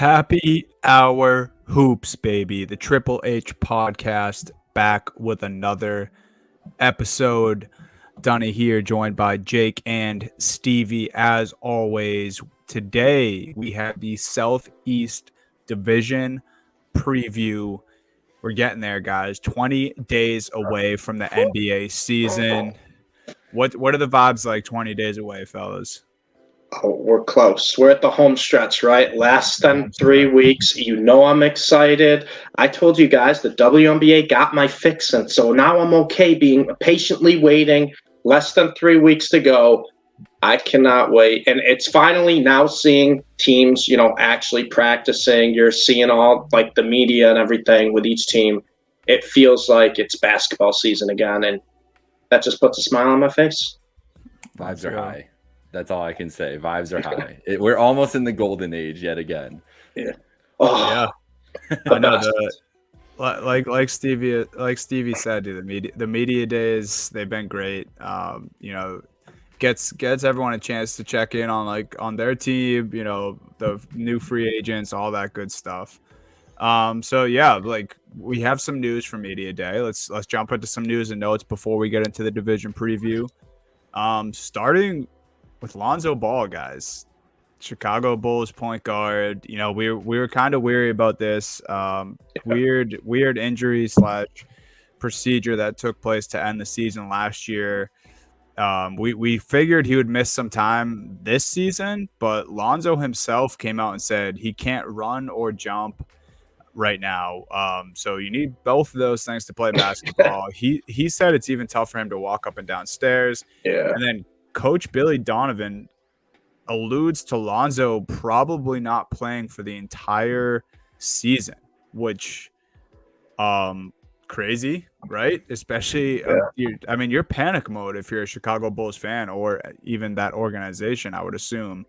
Happy Hour Hoops, baby. The Triple H podcast back with another episode. Dunny here, joined by Jake and Stevie. As always, today we have the Southeast Division preview. We're getting there, guys. 20 days away from the NBA season. What are the vibes like 20 days away, fellas? Oh, we're close. We're at the home stretch, right? Less than 3 weeks. You know I'm excited. I told you guys the WNBA got my fix, and so now I'm okay being patiently waiting. Less than 3 weeks to go. I cannot wait. And it's finally now seeing teams, actually practicing. You're seeing all like the media and everything with each team. It feels like it's basketball season again, and that just puts a smile on my face. Vibes are high. That's all I can say. Vibes are high. We're almost in the golden age yet again. Yeah. Oh, yeah. I know like Stevie said, dude, the media days, they've been great. Gets everyone a chance to check in on their team, the new free agents, all that good stuff. So yeah, we have some news from media day. Let's jump into some news and notes before we get into the division preview. Starting with Lonzo Ball, guys. Chicago Bulls point guard. We were kind of weary about this weird injury / procedure that took place to end the season last year. We figured he would miss some time this season, but Lonzo himself came out and said he can't run or jump right now. So you need both of those things to play basketball. He said it's even tough for him to walk up and down stairs. Yeah. And then Coach Billy Donovan alludes to Lonzo probably not playing for the entire season, which crazy, right? Especially you're panic mode if you're a Chicago Bulls fan or even that organization, I would assume.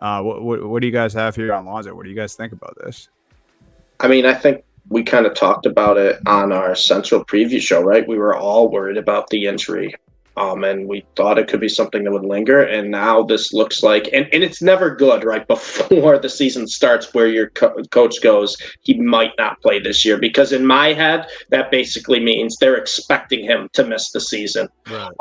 What do you guys have here on Lonzo? What do you guys think about this? I mean, I think we kind of talked about it on our central preview show, right? We were all worried about the injury. And we thought it could be something that would linger. And now this looks like, and it's never good, right, before the season starts where your coach goes, he might not play this year. Because in my head, that basically means they're expecting him to miss the season. Right.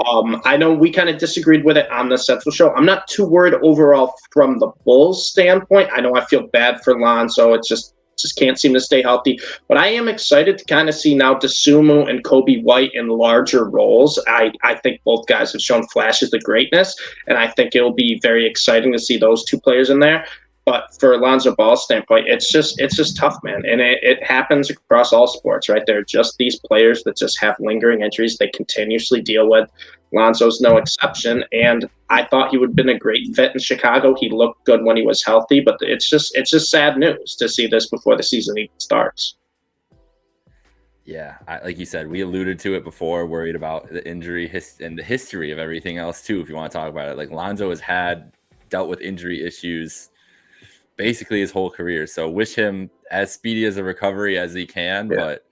I know we kind of disagreed with it on the central show. I'm not too worried overall from the Bulls standpoint. I know I feel bad for Lonzo. It's just can't seem to stay healthy. But I am excited to kind of see now Dosunmu and Kobe White in larger roles. I think both guys have shown flashes of greatness, and I think it'll be very exciting to see those two players in there. But for Lonzo Ball's standpoint, it's just tough, man. And it happens across all sports, right? There are just these players that just have lingering injuries they continuously deal with. Lonzo's no exception, and I thought he would have been a great fit in Chicago. He looked good when he was healthy, but it's just sad news to see this before the season even starts. Yeah, like you said, we alluded to it before, worried about the injury and the history of everything else too, if you want to talk about it. Like Lonzo has dealt with injury issues basically his whole career, so wish him as speedy as a recovery as he can, but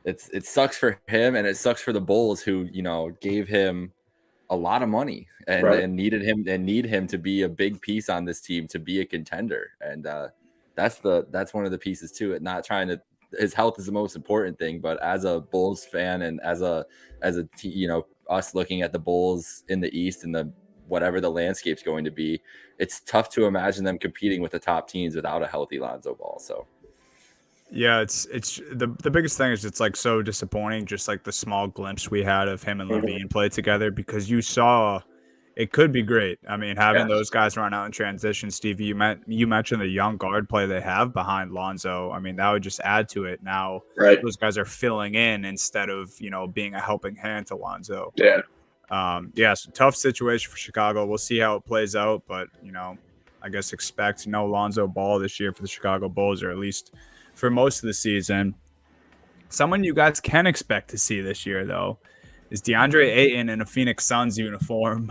it sucks for him and it sucks for the Bulls who, gave him a lot of money and need him to be a big piece on this team to be a contender. And that's one of the pieces to it. Not trying to, his health is the most important thing, but as a Bulls fan and as us looking at the Bulls in the East and whatever the landscape's going to be, it's tough to imagine them competing with the top teams without a healthy Lonzo Ball. So yeah, it's the biggest thing is it's like so disappointing, just like the small glimpse we had of him and Levine play together, because you saw it could be great. I mean, having those guys run out in transition, Stevie, you mentioned the young guard play they have behind Lonzo. I mean, that would just add to it. Now those guys are filling in instead of, being a helping hand to Lonzo. So tough situation for Chicago. We'll see how it plays out, but I guess expect no Lonzo Ball this year for the Chicago Bulls, or at least for most of the season. Someone you guys can expect to see this year, though, is DeAndre Ayton in a Phoenix Suns uniform.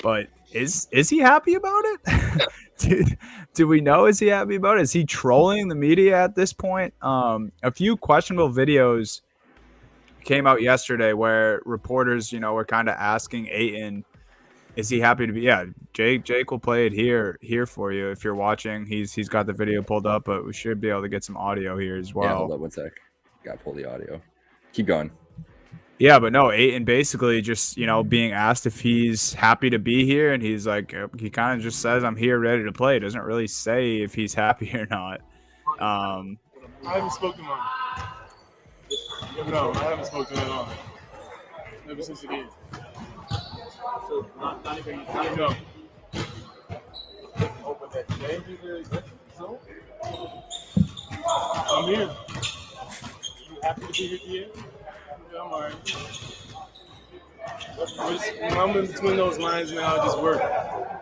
But is he happy about it? Do we know, is he happy about it? Is he trolling the media at this point? A few questionable videos came out yesterday where reporters, were kind of asking Ayton Is he happy to be? Yeah, Jake will play it here for you if you're watching. He's got the video pulled up, but we should be able to get some audio here as well. Yeah, hold up one sec. Got to pull the audio. Keep going. Yeah, but no, Aiton basically just, being asked if he's happy to be here, and he's like, he kind of just says, "I'm here, ready to play." Doesn't really say if he's happy or not. I haven't spoken to him. No, I haven't spoken to him at all. Ever since the game. So, not even no. Open that game, I'm here. You happy to be here? Yeah, I'm alright. When I'm in between those lines now, I just work.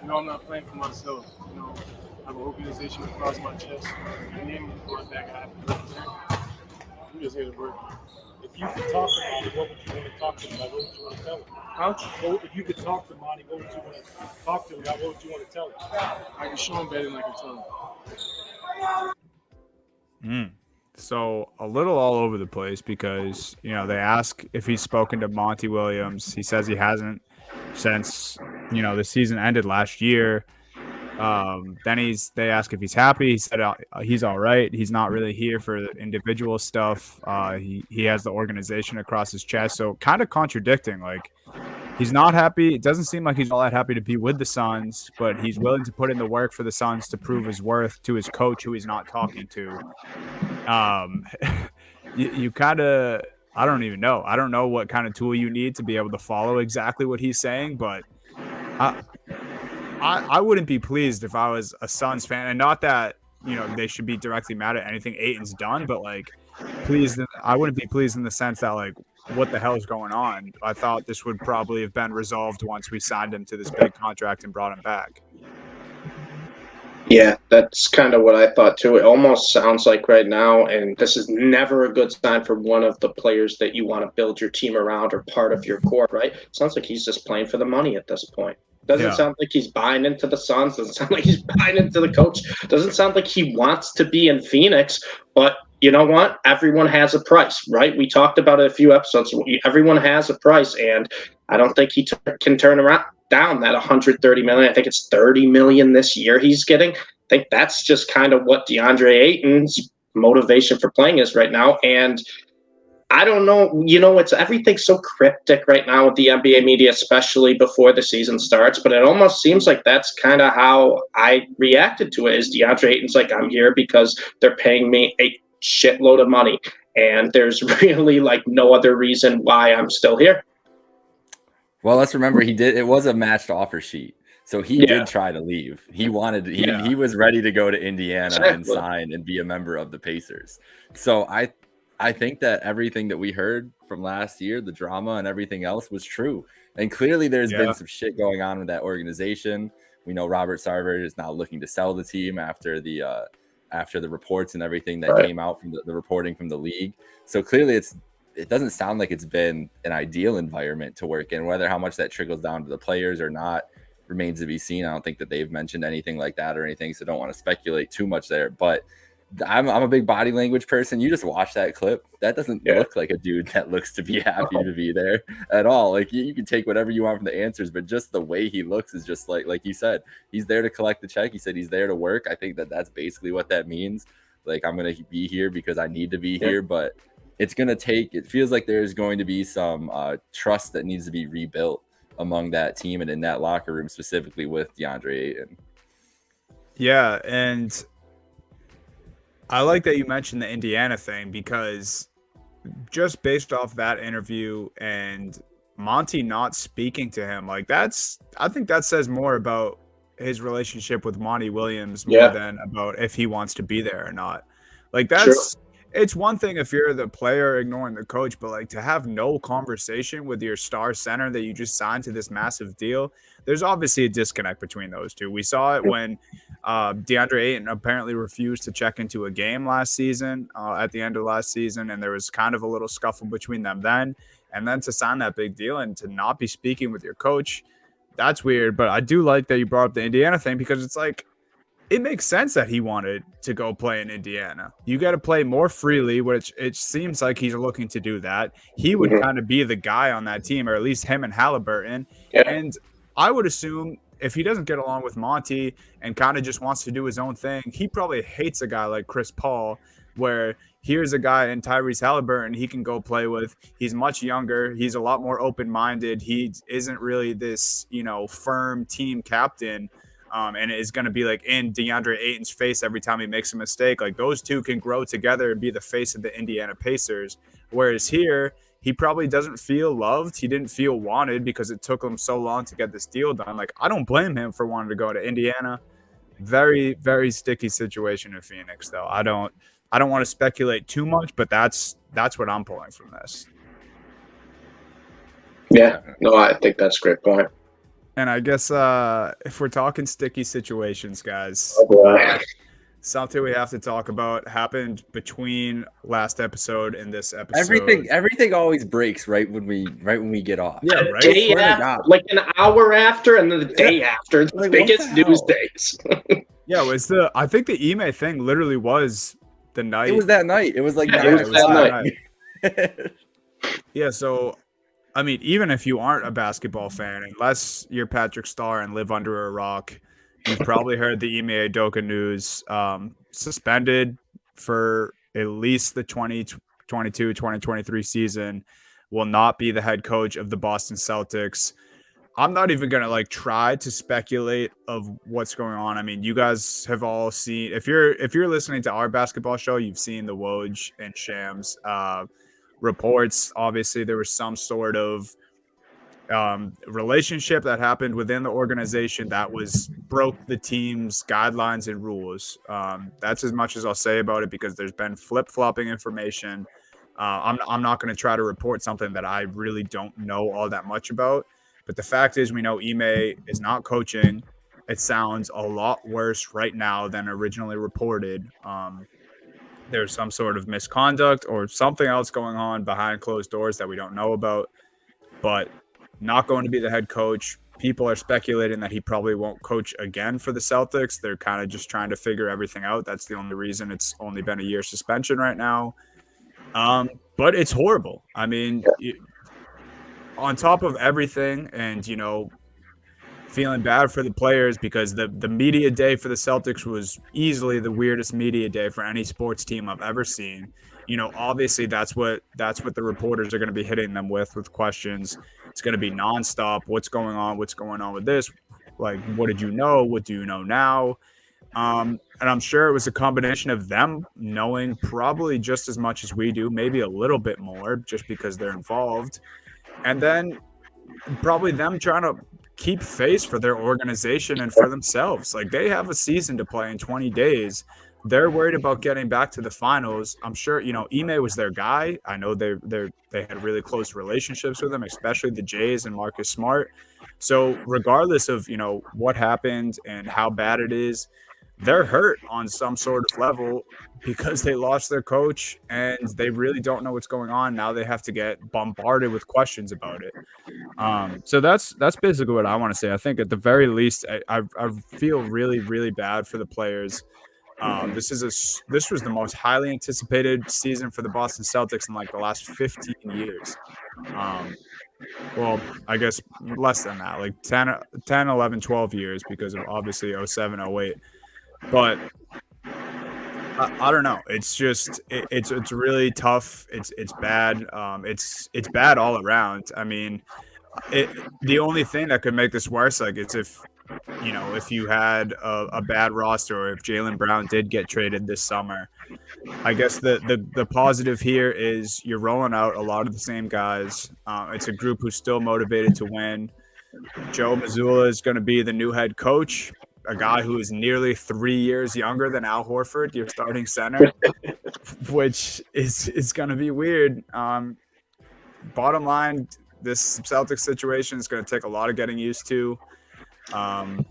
I'm not playing for myself. I have an organization across my chest. My name is going back. I have to represent. I'm just here to work. If you could talk to Monty, what would you want to talk to him about? What would you want to tell him? Huh? Well, if you could talk to Monty, what would you want to talk to him about? What would you want to tell him? I can show him better than I can tell him. So a little all over the place because, they ask if he's spoken to Monty Williams. He says he hasn't since, the season ended last year. Then they ask if he's happy. He said he's all right. He's not really here for the individual stuff. He has the organization across his chest. So kind of contradicting. Like, he's not happy. It doesn't seem like he's all that happy to be with the Suns, but he's willing to put in the work for the Suns to prove his worth to his coach, who he's not talking to. You kind of, I don't even know. I don't know what kind of tool you need to be able to follow exactly what he's saying, but I wouldn't be pleased if I was a Suns fan, and not that, they should be directly mad at anything Aiton's done, but like, pleased. I wouldn't be pleased in the sense that, like, what the hell is going on? I thought this would probably have been resolved once we signed him to this big contract and brought him back. Yeah, that's kind of what I thought too. It almost sounds like right now, and this is never a good sign for one of the players that you want to build your team around or part of your core, right? It sounds like he's just playing for the money at this point. Doesn't sound like he's buying into the Suns. Doesn't sound like he's buying into the coach. Doesn't sound like he wants to be in Phoenix. But you know what? Everyone has a price, right? We talked about it a few episodes. Everyone has a price, and I don't think he can turn around down that 130 million. I think it's 30 million this year he's getting. I think that's just kind of what DeAndre Ayton's motivation for playing is right now. And I don't know, it's everything's so cryptic right now with the NBA media, especially before the season starts. But it almost seems like that's kind of how I reacted to it. Is DeAndre Ayton's like, I'm here because they're paying me a shitload of money, and there's really like no other reason why I'm still here. Well, let's remember it was a matched offer sheet. So he did try to leave. He was ready to go to Indiana and sign and be a member of the Pacers. So I think that everything that we heard from last year, the drama and everything else, was true. And clearly there's been some shit going on with that organization. We know Robert Sarver is now looking to sell the team after the reports and everything that came out from the reporting from the league. So clearly it doesn't sound like it's been an ideal environment to work in. Whether how much that trickles down to the players or not remains to be seen. I don't think that they've mentioned anything like that or anything, so don't want to speculate too much there. But I'm a big body language person. You just watch that clip. That doesn't look like a dude that looks to be happy to be there at all. Like you can take whatever you want from the answers, but just the way he looks is just like you said, he's there to collect the check. He said he's there to work. I think that that's basically what that means. Like, I'm going to be here because I need to be here, but it feels like there's going to be some trust that needs to be rebuilt among that team and in that locker room, specifically with DeAndre Ayton. Yeah, and I like that you mentioned the Indiana thing, because just based off that interview and Monty not speaking to him, like, I think that says more about his relationship with Monty Williams more than about if he wants to be there or not. Like, it's one thing if you're the player ignoring the coach, but like to have no conversation with your star center that you just signed to this massive deal, there's obviously a disconnect between those two. We saw it when DeAndre Ayton apparently refused to check into a game last season, at the end of last season, and there was kind of a little scuffle between them then. And then to sign that big deal and to not be speaking with your coach, that's weird. But I do like that you brought up the Indiana thing, because it's like, it makes sense that he wanted to go play in Indiana. You got to play more freely, which it seems like he's looking to do that. He would kind of be the guy on that team, or at least him and Halliburton. Yeah. And I would assume if he doesn't get along with Monty and kind of just wants to do his own thing, he probably hates a guy like Chris Paul, where here's a guy in Tyrese Halliburton he can go play with. He's much younger. He's a lot more open-minded. He isn't really this, firm team captain. And is going to be like in DeAndre Ayton's face every time he makes a mistake. Like those two can grow together and be the face of the Indiana Pacers. Whereas here, he probably doesn't feel loved. He didn't feel wanted because it took him so long to get this deal done. Like I don't blame him for wanting to go to Indiana. Very, very sticky situation in Phoenix, though. I don't want to speculate too much, but that's what I'm pulling from this. Yeah, no, I think that's a great point. And I guess if we're talking sticky situations, guys, something we have to talk about happened between last episode and this episode. Everything always breaks right when we get off. Yeah, right. Day after, like an hour after, and then the day after, the biggest news days. Yeah, I think the Ime thing literally was the night. It was that night. It was like it was that night. Yeah, so I mean, even if you aren't a basketball fan, unless you're Patrick Starr and live under a rock, you've probably heard the Ime Udoka news. Suspended for at least the 2022-2023 season, will not be the head coach of the Boston Celtics. I'm not even going to try to speculate of what's going on. I mean, you guys have all seen, if you're listening to our basketball show, you've seen the Woj and Shams reports. Obviously, there was some sort of relationship that happened within the organization that broke the team's guidelines and rules. That's as much as I'll say about it because there's been flip-flopping information. I'm not going to try to report something that I really don't know all that much about. But the fact is, we know Ime is not coaching. It sounds a lot worse right now than originally reported. There's some sort of misconduct or something else going on behind closed doors that we don't know about, but not going to be the head coach. People are speculating that he probably won't coach again for the Celtics. They're kind of just trying to figure everything out. That's the only reason it's only been a year suspension right now. But it's horrible. I mean, on top of everything and, feeling bad for the players because the media day for the Celtics was easily the weirdest media day for any sports team I've ever seen. Obviously that's what the reporters are going to be hitting them with questions. It's going to be nonstop. What's going on? What's going on with this? Like, what did you know? What do you know now? And I'm sure it was a combination of them knowing probably just as much as we do, maybe a little bit more just because they're involved. And then probably them trying to keep face for their organization and for themselves. Like they have a season to play in 20 days. They're worried about getting back to the finals. I'm sure, Ime was their guy. I know they had really close relationships with him, especially the Jays and Marcus Smart. So regardless of, what happened and how bad it is, they're hurt on some sort of level because they lost their coach and they really don't know what's going on. Now they have to get bombarded with questions about it. So that's basically what I want to say. I think at the very least, I feel really, really bad for the players. This was the most highly anticipated season for the Boston Celtics in the last 15 years. Well, I guess less than that, 10, 11, 12 years because of obviously 07, 08. But I don't know. It's just it's really tough. It's bad. It's bad all around. I mean, the only thing that could make this worse, is if you had a bad roster or if Jaylen Brown did get traded this summer. I guess the positive here is you're rolling out a lot of the same guys. It's a group who's still motivated to win. Joe Mazzulla is going to be the new head coach. A guy who is nearly 3 years younger than Al Horford, your starting center, which is going to be weird. Bottom line, this Celtics situation is going to take a lot of getting used to. And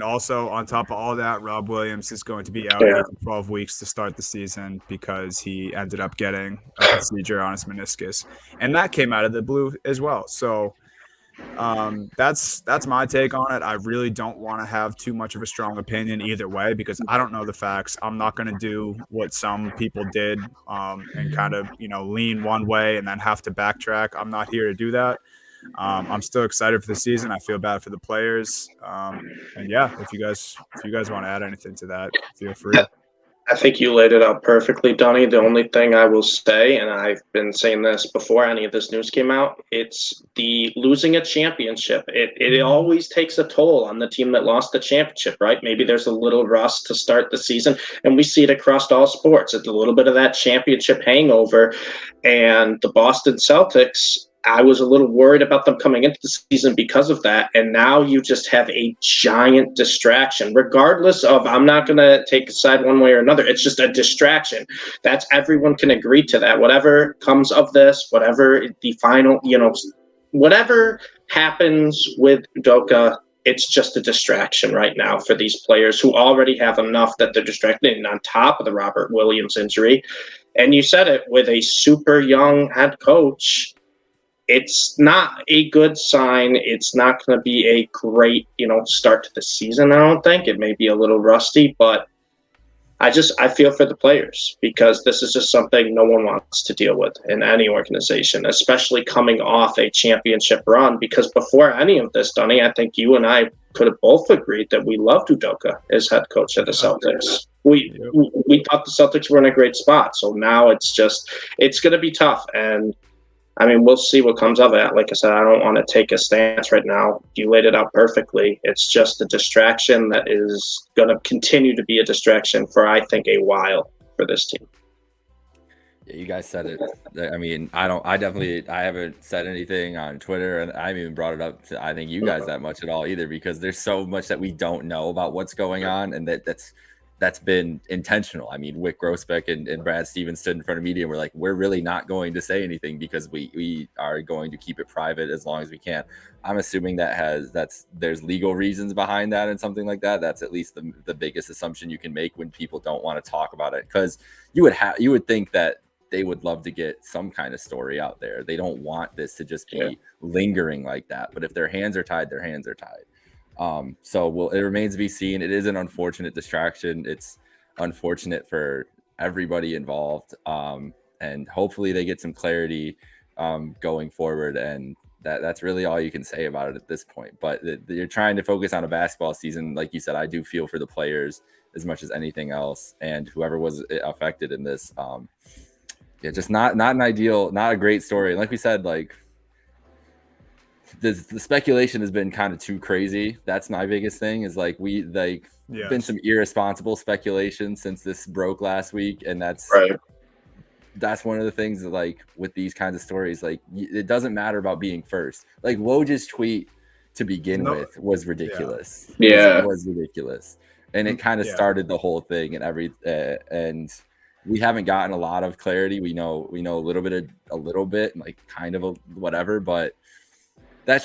also on top of all that, Rob Williams is going to be out 12 weeks to start the season because he ended up getting a procedure on his meniscus. And that came out of the blue as well. So that's my take on it. I really don't want to have too much of a strong opinion either way because I don't know the facts. I'm not going to do what some people did and kind of lean one way and then have to backtrack. I'm not here to do that. I'm still excited for the season. I feel bad for the players. And yeah, if you guys want to add anything to that, feel free. I think you laid it out perfectly, Donnie. The only thing I will say, and I've been saying this before any of this news came out, it's the losing a championship. It always takes a toll on the team that lost the championship, right? Maybe there's a little rust to start the season, and we see it across all sports. It's a little bit of that championship hangover. And the Boston Celtics, I was a little worried about them coming into the season because of that. And now you just have a giant distraction, regardless of, I'm not going to take a side one way or another. It's just a distraction. That's everyone can agree to that. Whatever comes of this, whatever the final, whatever happens with Udoka, it's just a distraction right now for these players who already have enough that they're distracted, and on top of the Robert Williams injury. And you said it, with a super young head coach, it's not a good sign. It's not going to be a great, start to the season, I don't think. It may be a little rusty, but I feel for the players, because this is just something no one wants to deal with in any organization, especially coming off a championship run. Because before any of this, Dunny, I think you and I could have both agreed that we loved Udoka as head coach of the Celtics. We thought the Celtics were in a great spot. So now it's going to be tough. And I mean, we'll see what comes of it. Like I said, I don't want to take a stance right now. You laid it out perfectly. It's just a distraction that is going to continue to be a distraction for, I think, a while for this team. Yeah, you guys said it. I mean, I haven't said anything on Twitter, and I haven't even brought it up to, I think, you guys that much at all either, because there's so much that we don't know about what's going on, and that's been intentional. I mean, Wick Grossbeck and Brad Stevens stood in front of media and were like, we're really not going to say anything because we are going to keep it private as long as we can. I'm assuming there's legal reasons behind that and something like that. That's at least the biggest assumption you can make when people don't want to talk about it, because you would think that they would love to get some kind of story out there. They don't want this to just be lingering like that. But if their hands are tied, their hands are tied. So it remains to be seen. It is an unfortunate distraction. It's unfortunate for everybody involved. And hopefully they get some clarity going forward. And that's really all you can say about it at this point. But you're trying to focus on a basketball season. Like you said, I do feel for the players as much as anything else, and whoever was affected in this. Just not an ideal, not a great story. And like we said, like, the speculation has been kind of too crazy. That's my biggest thing, is like been some irresponsible speculation since this broke last week. And that's one of the things that, like, with these kinds of stories, like, it doesn't matter about being first. Like, Woj's tweet to begin with was ridiculous. It was ridiculous. And it kind of started the whole thing, and and we haven't gotten a lot of clarity. We know a little bit, like, kind of whatever, but it's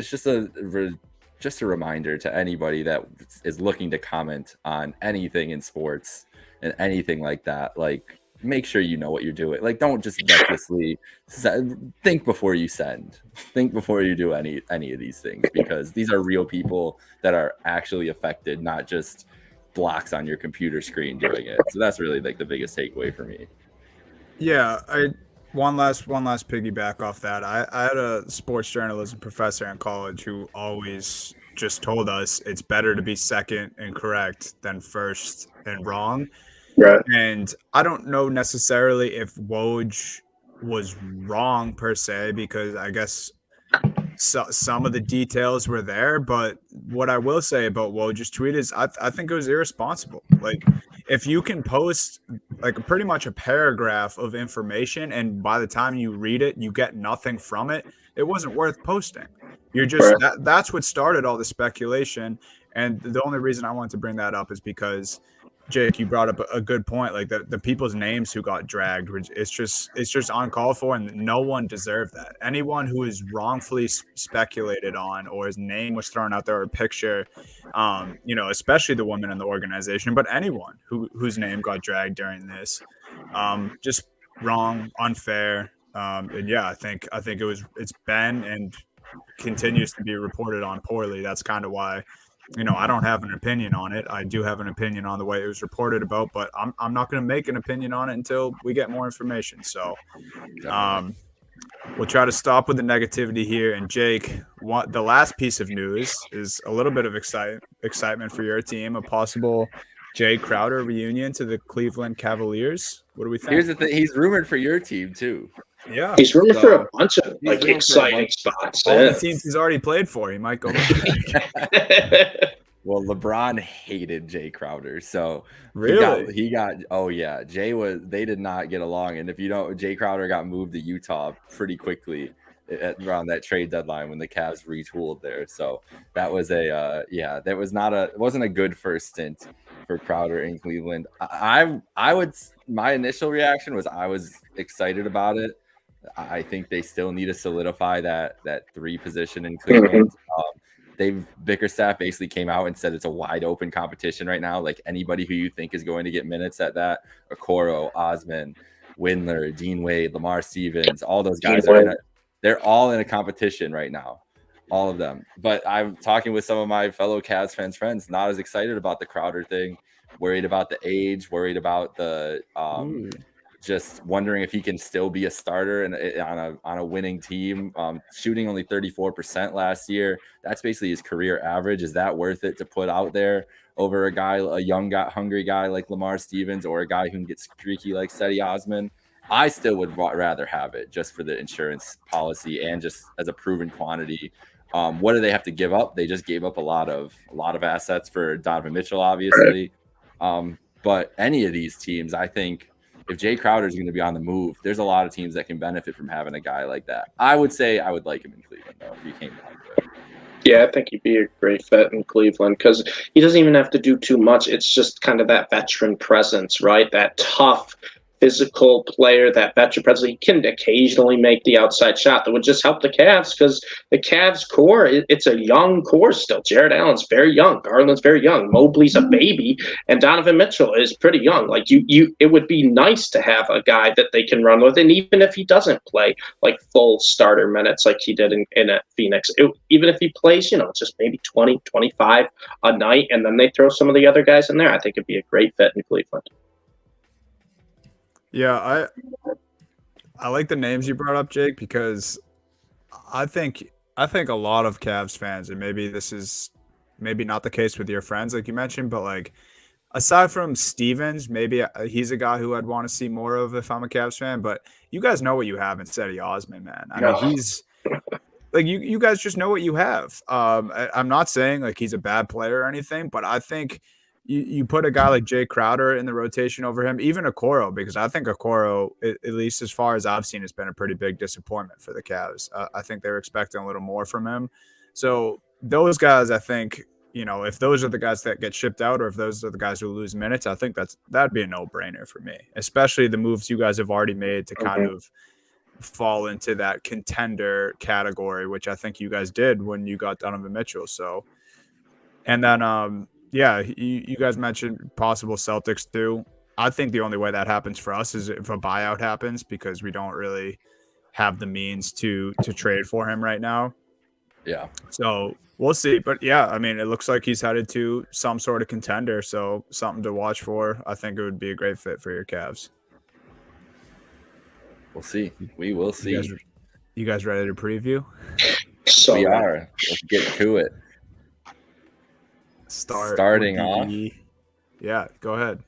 just a reminder to anybody that is looking to comment on anything in sports and anything like that. Like, make sure you know what you're doing. Like, don't just recklessly think before you send. Think before you do any of these things, because these are real people that are actually affected, not just blocks on your computer screen doing it. So that's really, like, the biggest takeaway for me. Yeah, One last piggyback off that. I had a sports journalism professor in college who always just told us it's better to be second and correct than first and wrong. Right. And I don't know necessarily if Woj was wrong per se, because I guess some of the details were there. But what I will say about Woj's tweet is I think it was irresponsible. Like, if you can post, like, pretty much a paragraph of information, and by the time you read it, you get nothing from it, it wasn't worth posting. You're just that's what started all the speculation. And the only reason I wanted to bring that up is because, Jake, you brought up a good point. Like, the people's names who got dragged, it's just uncalled for, and no one deserved that. Anyone who is wrongfully speculated on, or his name was thrown out there, or a picture, especially the women in the organization, but anyone whose name got dragged during this, just wrong, unfair. And yeah, I think it's been and continues to be reported on poorly. That's kind of why, I don't have an opinion on it. I do have an opinion on the way it was reported about, but I'm not going to make an opinion on it until we get more information. So, we'll try to stop with the negativity here. And Jake, the last piece of news is a little bit of excitement for your team, a possible Jay Crowder reunion to the Cleveland Cavaliers. What do we think? Here's the thing: he's rumored for your team too. Yeah, he's rumored for a bunch of exciting spots. All the teams he's already played for, he might go. Well, LeBron hated Jay Crowder, so really he got. Oh yeah, they did not get along, and if you don't, Jay Crowder got moved to Utah pretty quickly around that trade deadline when the Cavs retooled there. So that was it wasn't a good first stint for Crowder in Cleveland. My initial reaction was I was excited about it. I think they still need to solidify that 3 position in Cleveland. Bickerstaff basically came out and said it's a wide open competition right now. Like anybody who you think is going to get minutes at that, Okoro, Osman, Windler, Dean Wade, Lamar Stevens, all those guys they're all in a competition right now. All of them. But I'm talking with some of my fellow Cavs friends, not as excited about the Crowder thing, worried about the age, worried about the just wondering if he can still be a starter and on a winning team. Shooting only 34% last year. That's basically his career average. Is that worth it to put out there over a young guy, hungry guy like Lamar Stevens, or a guy who can get streaky like Cedi Osman? I still would rather have it just for the insurance policy and just as a proven quantity. What do they have to give up? They just gave up a lot of assets for Donovan Mitchell, obviously. But any of these teams, I think, if Jay Crowder is going to be on the move, there's a lot of teams that can benefit from having a guy like that. I would say I would like him in Cleveland, though, if he came down to it. Yeah, I think he'd be a great fit in Cleveland because he doesn't even have to do too much. It's just kind of that veteran presence, right? That tough, physical player, that veteran presence. He can occasionally make the outside shot that would just help the Cavs because the Cavs core, it's a young core still. Jared Allen's very young. Garland's very young. Mobley's a baby. And Donovan Mitchell is pretty young. Like it would be nice to have a guy that they can run with. And even if he doesn't play like full starter minutes like he did in Phoenix, even if he plays, just maybe 20, 25 a night, and then they throw some of the other guys in there, I think it'd be a great fit in Cleveland. Yeah, I like the names you brought up, Jake, because I think a lot of Cavs fans, and maybe this is not the case with your friends like you mentioned, but like aside from Stevens, maybe he's a guy who I'd want to see more of if I'm a Cavs fan. But you guys know what you have in Cedi Osman, man. I mean, he's like you guys just know what you have. I'm not saying like he's a bad player or anything, but I think you put a guy like Jay Crowder in the rotation over him, even Okoro, because I think Okoro, at least as far as I've seen, has been a pretty big disappointment for the Cavs. I think they were expecting a little more from him. So those guys, I think, if those are the guys that get shipped out or if those are the guys who lose minutes, I think that'd be a no-brainer for me, especially the moves you guys have already made to kind of fall into that contender category, which I think you guys did when you got Donovan Mitchell. So, and then, yeah, you guys mentioned possible Celtics too. I think the only way that happens for us is if a buyout happens because we don't really have the means to trade for him right now. Yeah. So we'll see. But yeah, I mean, it looks like he's headed to some sort of contender. So something to watch for. I think it would be a great fit for your Cavs. We'll see. We will see. You guys ready to preview? So we are. Let's get to it. Starting off. Yeah, go ahead.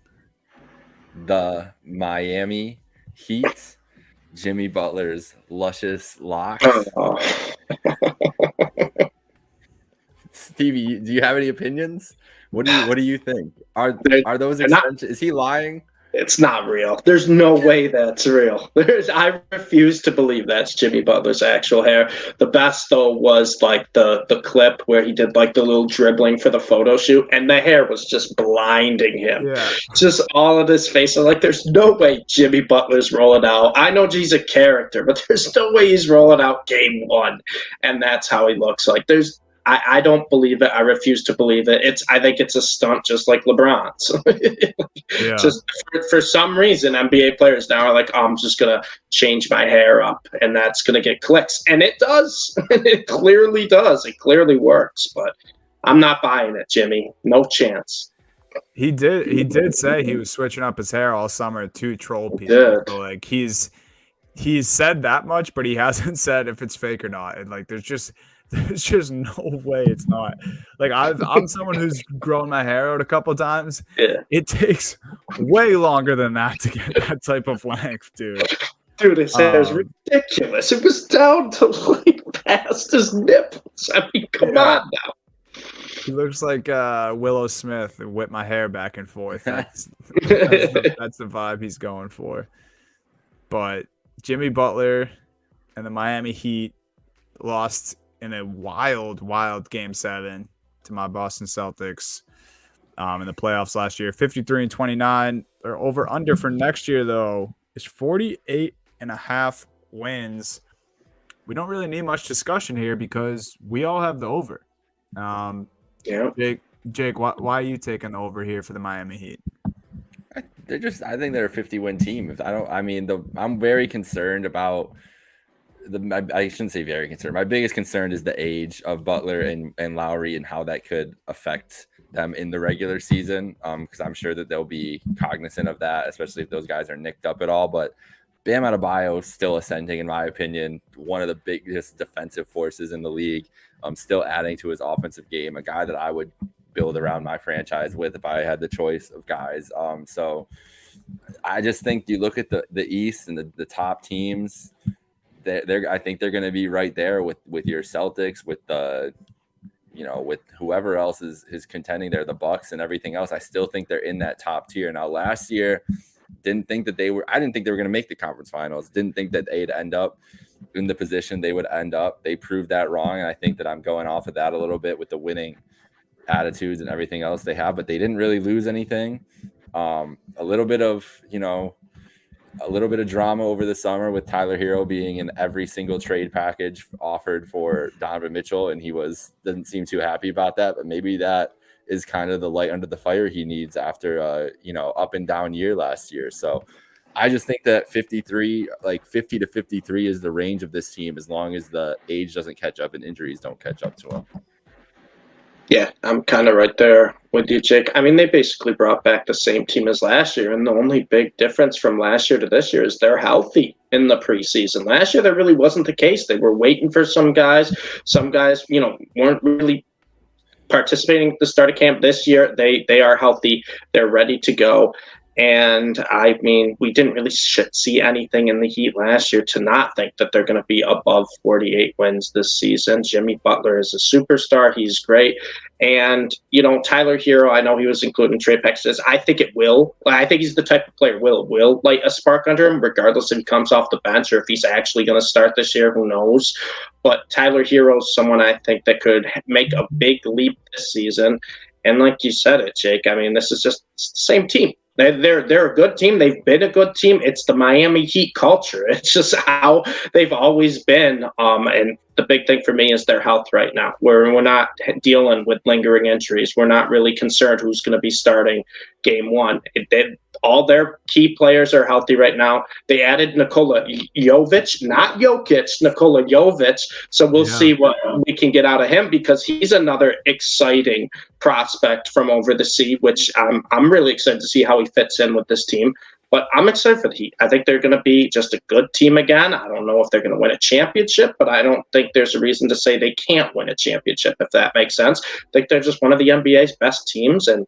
The Miami Heat, Jimmy Butler's luscious locks. Stevie, do you have any opinions? What do you think? Are those extensions? Is he lying? It's not real. There's no way that's real. I refuse to believe that's Jimmy Butler's actual hair. The best though was like the clip where he did like the little dribbling for the photo shoot, and the hair was just blinding him. Yeah. Just all of his face. I'm like, there's no way Jimmy Butler's rolling out. I know he's a character, but there's no way he's rolling out game one, and that's how he looks. Like I don't believe it. I refuse to believe it. I think it's a stunt, just like LeBron's. Yeah. Just for some reason, NBA players now are like, oh, I'm just gonna change my hair up, and that's gonna get clicks, and it does. It clearly does. It clearly works. But I'm not buying it, Jimmy. No chance. He did say he was switching up his hair all summer to troll people. So, like he's said that much, but he hasn't said if it's fake or not. And like, there's just no way it's not. Like I'm someone who's grown my hair out a couple times. Yeah. It takes way longer than that to get that type of length, dude. Dude, his hair is ridiculous. It was down to like past his nipples. I mean, come on now. He looks like Willow Smith and whip my hair back and forth. That's the vibe he's going for. But Jimmy Butler and the Miami Heat lost in a wild Game 7 to my Boston Celtics in the playoffs last year. 53-29. Their over-under for next year, though, is 48.5 wins. We don't really need much discussion here because we all have the over. Yeah. Jake, why are you taking the over here for the Miami Heat? I think they're a 50-win team. I'm very concerned about I shouldn't say very concerned. My biggest concern is the age of Butler and Lowry and how that could affect them in the regular season. Because I'm sure that they'll be cognizant of that, especially if those guys are nicked up at all. But Bam Adebayo still ascending, in my opinion, one of the biggest defensive forces in the league. Still adding to his offensive game, a guy that I would build around my franchise with if I had the choice of guys. So I just think you look at the East and the top teams. I think they're going to be right there with your Celtics, with with whoever else is contending there, the Bucks and everything else. I still think they're in that top tier. Now, last year, I didn't think they were going to make the conference finals. Didn't think that they'd end up in the position they would end up. They proved that wrong. And I think that I'm going off of that a little bit with the winning attitudes and everything else they have, but they didn't really lose anything. A little bit of drama over the summer with Tyler Hero being in every single trade package offered for Donovan Mitchell, and he doesn't seem too happy about that. But maybe that is kind of the light under the fire he needs after up and down year last year. So I just think that 50 to 53 is the range of this team, as long as the age doesn't catch up and injuries don't catch up to them. Yeah, I'm kind of right there with you, Jake. I mean, they basically brought back the same team as last year, and the only big difference from last year to this year is they're healthy in the preseason. Last year, that really wasn't the case. They were waiting for some guys. Some guys, weren't really participating at the start of camp. This year. They are healthy. They're ready to go. And I mean, we didn't really see anything in the Heat last year to not think that they're going to be above 48 wins this season. Jimmy Butler is a superstar. He's great. And, Tyler Hero, I know he was included in trade packages. I think it will. I think he's the type of player will light a spark under him, regardless if he comes off the bench or if he's actually going to start this year. Who knows? But Tyler Hero is someone I think that could make a big leap this season. And like you said it, Jake, I mean, this is just the same team. They're a good team. They've been a good team. It's the Miami Heat culture. It's just how they've always been. And the big thing for me is their health right now, where we're not dealing with lingering injuries. We're not really concerned who's going to be starting game one. All their key players are healthy right now. They added Nikola Jovic, not Jokic, Nikola Jovic. So we'll see what we can get out of him, because he's another exciting prospect from over the sea, which I'm really excited to see how he fits in with this team. But I'm excited for the Heat. I think they're going to be just a good team again. I don't know if they're going to win a championship, but I don't think there's a reason to say they can't win a championship, if that makes sense. I think they're just one of the NBA's best teams, and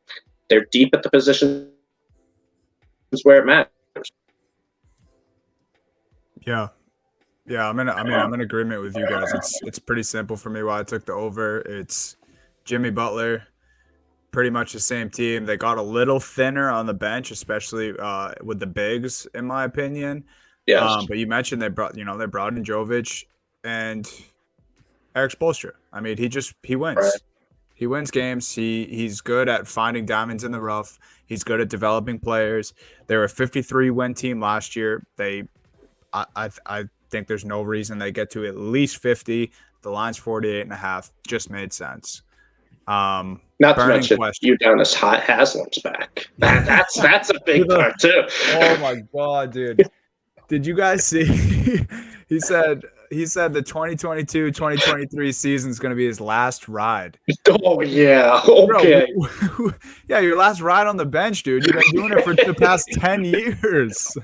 they're deep at the positions where it matters. Yeah, I'm in agreement with you guys. It's pretty simple for me why I took the over. It's Jimmy Butler, pretty much the same team. They got a little thinner on the bench, especially with the bigs, in my opinion. Yes. But you mentioned they brought in Jovic and Eric Spoelstra. I mean, he wins. Right. He wins games. He's good at finding diamonds in the rough. He's good at developing players. They were a 53-win team last year. I think there's no reason they get to at least 50. The line's 48.5. Just made sense. Not to mention Udonis Haslam's back. That's a big part too. Oh my god, dude! Did you guys see? He said the 2022-2023 season is going to be his last ride. Oh yeah, okay. Bro, yeah, your last ride on the bench, dude. You've been doing it for the past 10 years.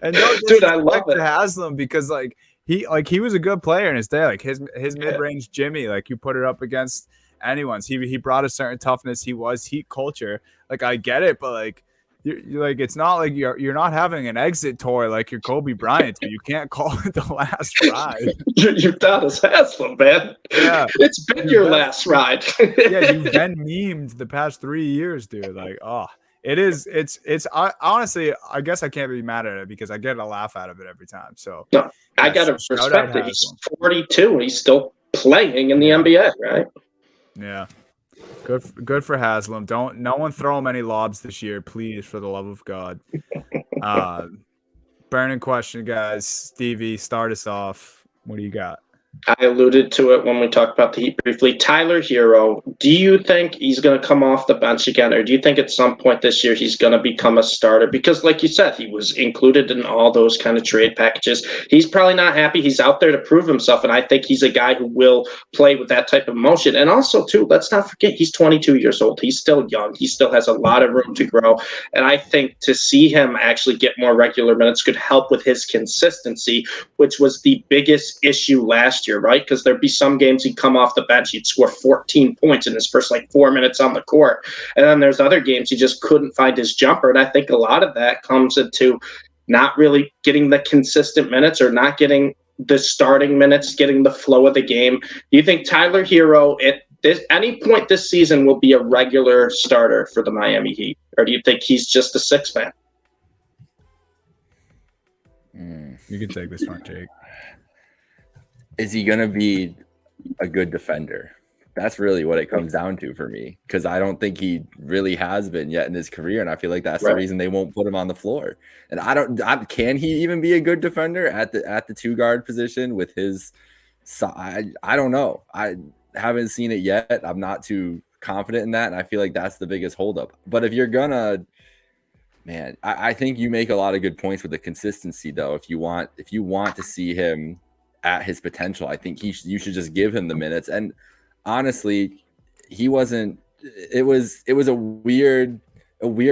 And no Dude, I love disrespect to it. Haslam because he was a good player in his day. Like his mid-range Jimmy, like you put it up against anyone's. He brought a certain toughness. He was heat culture. Like I get it, but like you're like it's not like you're not having an exit tour like you're Kobe Bryant. You can't call it the last ride. You've done his Haslam, man. Yeah. It's been your last ride. Yeah, you've been memed the past 3 years, dude. Like, oh, it is. I honestly, I guess I can't be mad at it because I get a laugh out of it every time. So, No, I yes, gotta shout out respect that he's Haslam. 42 and he's still playing in the NBA, right? Yeah, good for Haslam. No one throw him any lobs this year, please, for the love of God. Burning question, guys. Stevie, start us off. What do you got? I alluded to it when we talked about the Heat briefly. Tyler Hero, do you think he's going to come off the bench again, or do you think at some point this year he's going to become a starter? Because, like you said, he was included in all those kind of trade packages. He's probably not happy. He's out there to prove himself, and I think he's a guy who will play with that type of motion. And also, too, let's not forget he's 22 years old. He's still young. He still has a lot of room to grow. And I think to see him actually get more regular minutes could help with his consistency, which was the biggest issue last year, right? Because there'd be some games he'd come off the bench, he'd score 14 points in his first 4 minutes on the court. And then there's other games he just couldn't find his jumper. And I think a lot of that comes into not really getting the consistent minutes or not getting the starting minutes, getting the flow of the game. Do you think Tyler Hero at any point this season will be a regular starter for the Miami Heat? Or do you think he's just a six man? You can take this one, Jake. Is he going to be a good defender? That's really what it comes down to for me, because I don't think he really has been yet in his career, and I feel like that's the reason they won't put him on the floor. And can he even be a good defender at the two guard position with his side? I don't know. I haven't seen it yet. I'm not too confident in that, and I feel like that's the biggest holdup. But if you're gonna, man, I think you make a lot of good points with the consistency, though. If you want to see him at his potential, I think you should just give him the minutes. And honestly, he wasn't. It was a weird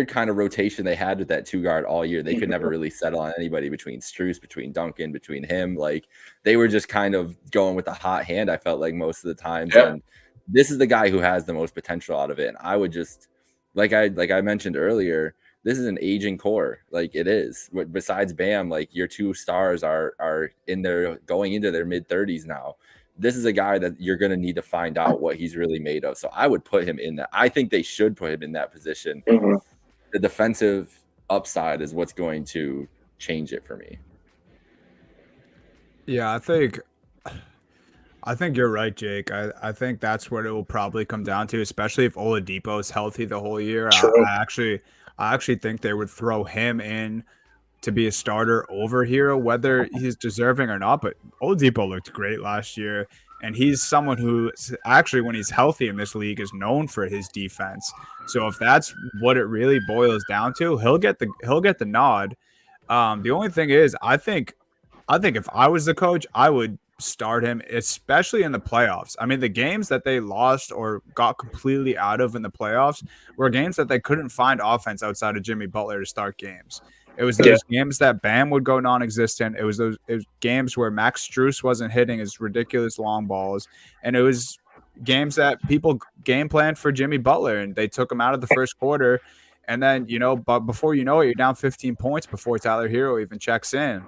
kind of rotation they had with that two guard all year. They could never really settle on anybody between Strus, between Duncan, between him. Like they were just kind of going with the hot hand, I felt like most of the times. Yeah. And this is the guy who has the most potential out of it. And I would just like I mentioned earlier, this is an aging core. Like it is. Besides Bam, like your two stars are in their going into their mid-30s now. This is a guy that you're going to need to find out what he's really made of. So I would put him in that. I think they should put him in that position. Mm-hmm. The defensive upside is what's going to change it for me. Yeah, I think you're right, Jake. I think that's what it will probably come down to, especially if Oladipo is healthy the whole year. I actually think they would throw him in to be a starter over Hero, whether he's deserving or not. But Oladipo looked great last year, and he's someone who actually, when he's healthy in this league, is known for his defense. So if that's what it really boils down to, he'll get the nod. The only thing is, I think if I was the coach, I would start him, especially in the playoffs. I mean, the games that they lost or got completely out of in the playoffs were games that they couldn't find offense outside of Jimmy Butler to start games. It was those games that Bam would go non-existent. It was games where Max Strus wasn't hitting his ridiculous long balls. And it was games that people game planned for Jimmy Butler, and they took him out of the first quarter. And then, but before you know it, you're down 15 points before Tyler Hero even checks in.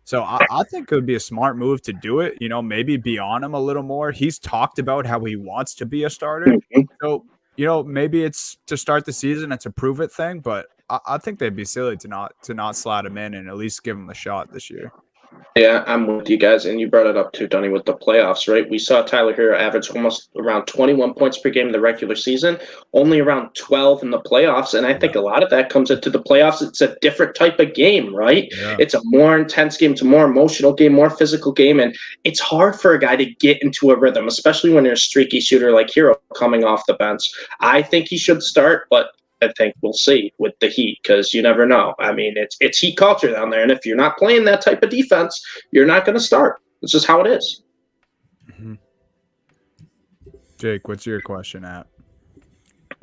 So I think it would be a smart move to do it, maybe be on him a little more. He's talked about how he wants to be a starter. So, maybe it's to start the season, it's a prove it thing, but I think they'd be silly to not slot him in and at least give him a shot this year. Yeah, I'm with you guys. And you brought it up too, Donnie, with the playoffs, right? We saw Tyler Hero average almost around 21 points per game in the regular season, only around 12 in the playoffs. And I think a lot of that comes into the playoffs. It's a different type of game, right? Yeah. It's a more intense game. It's a more emotional game, more physical game. And it's hard for a guy to get into a rhythm, especially when you're a streaky shooter like Hero coming off the bench. I think he should start, but I think we'll see with the Heat, because you never know. I mean, it's Heat culture down there, and if you're not playing that type of defense, you're not going to start. It's just how it is. Mm-hmm. Jake, what's your question at?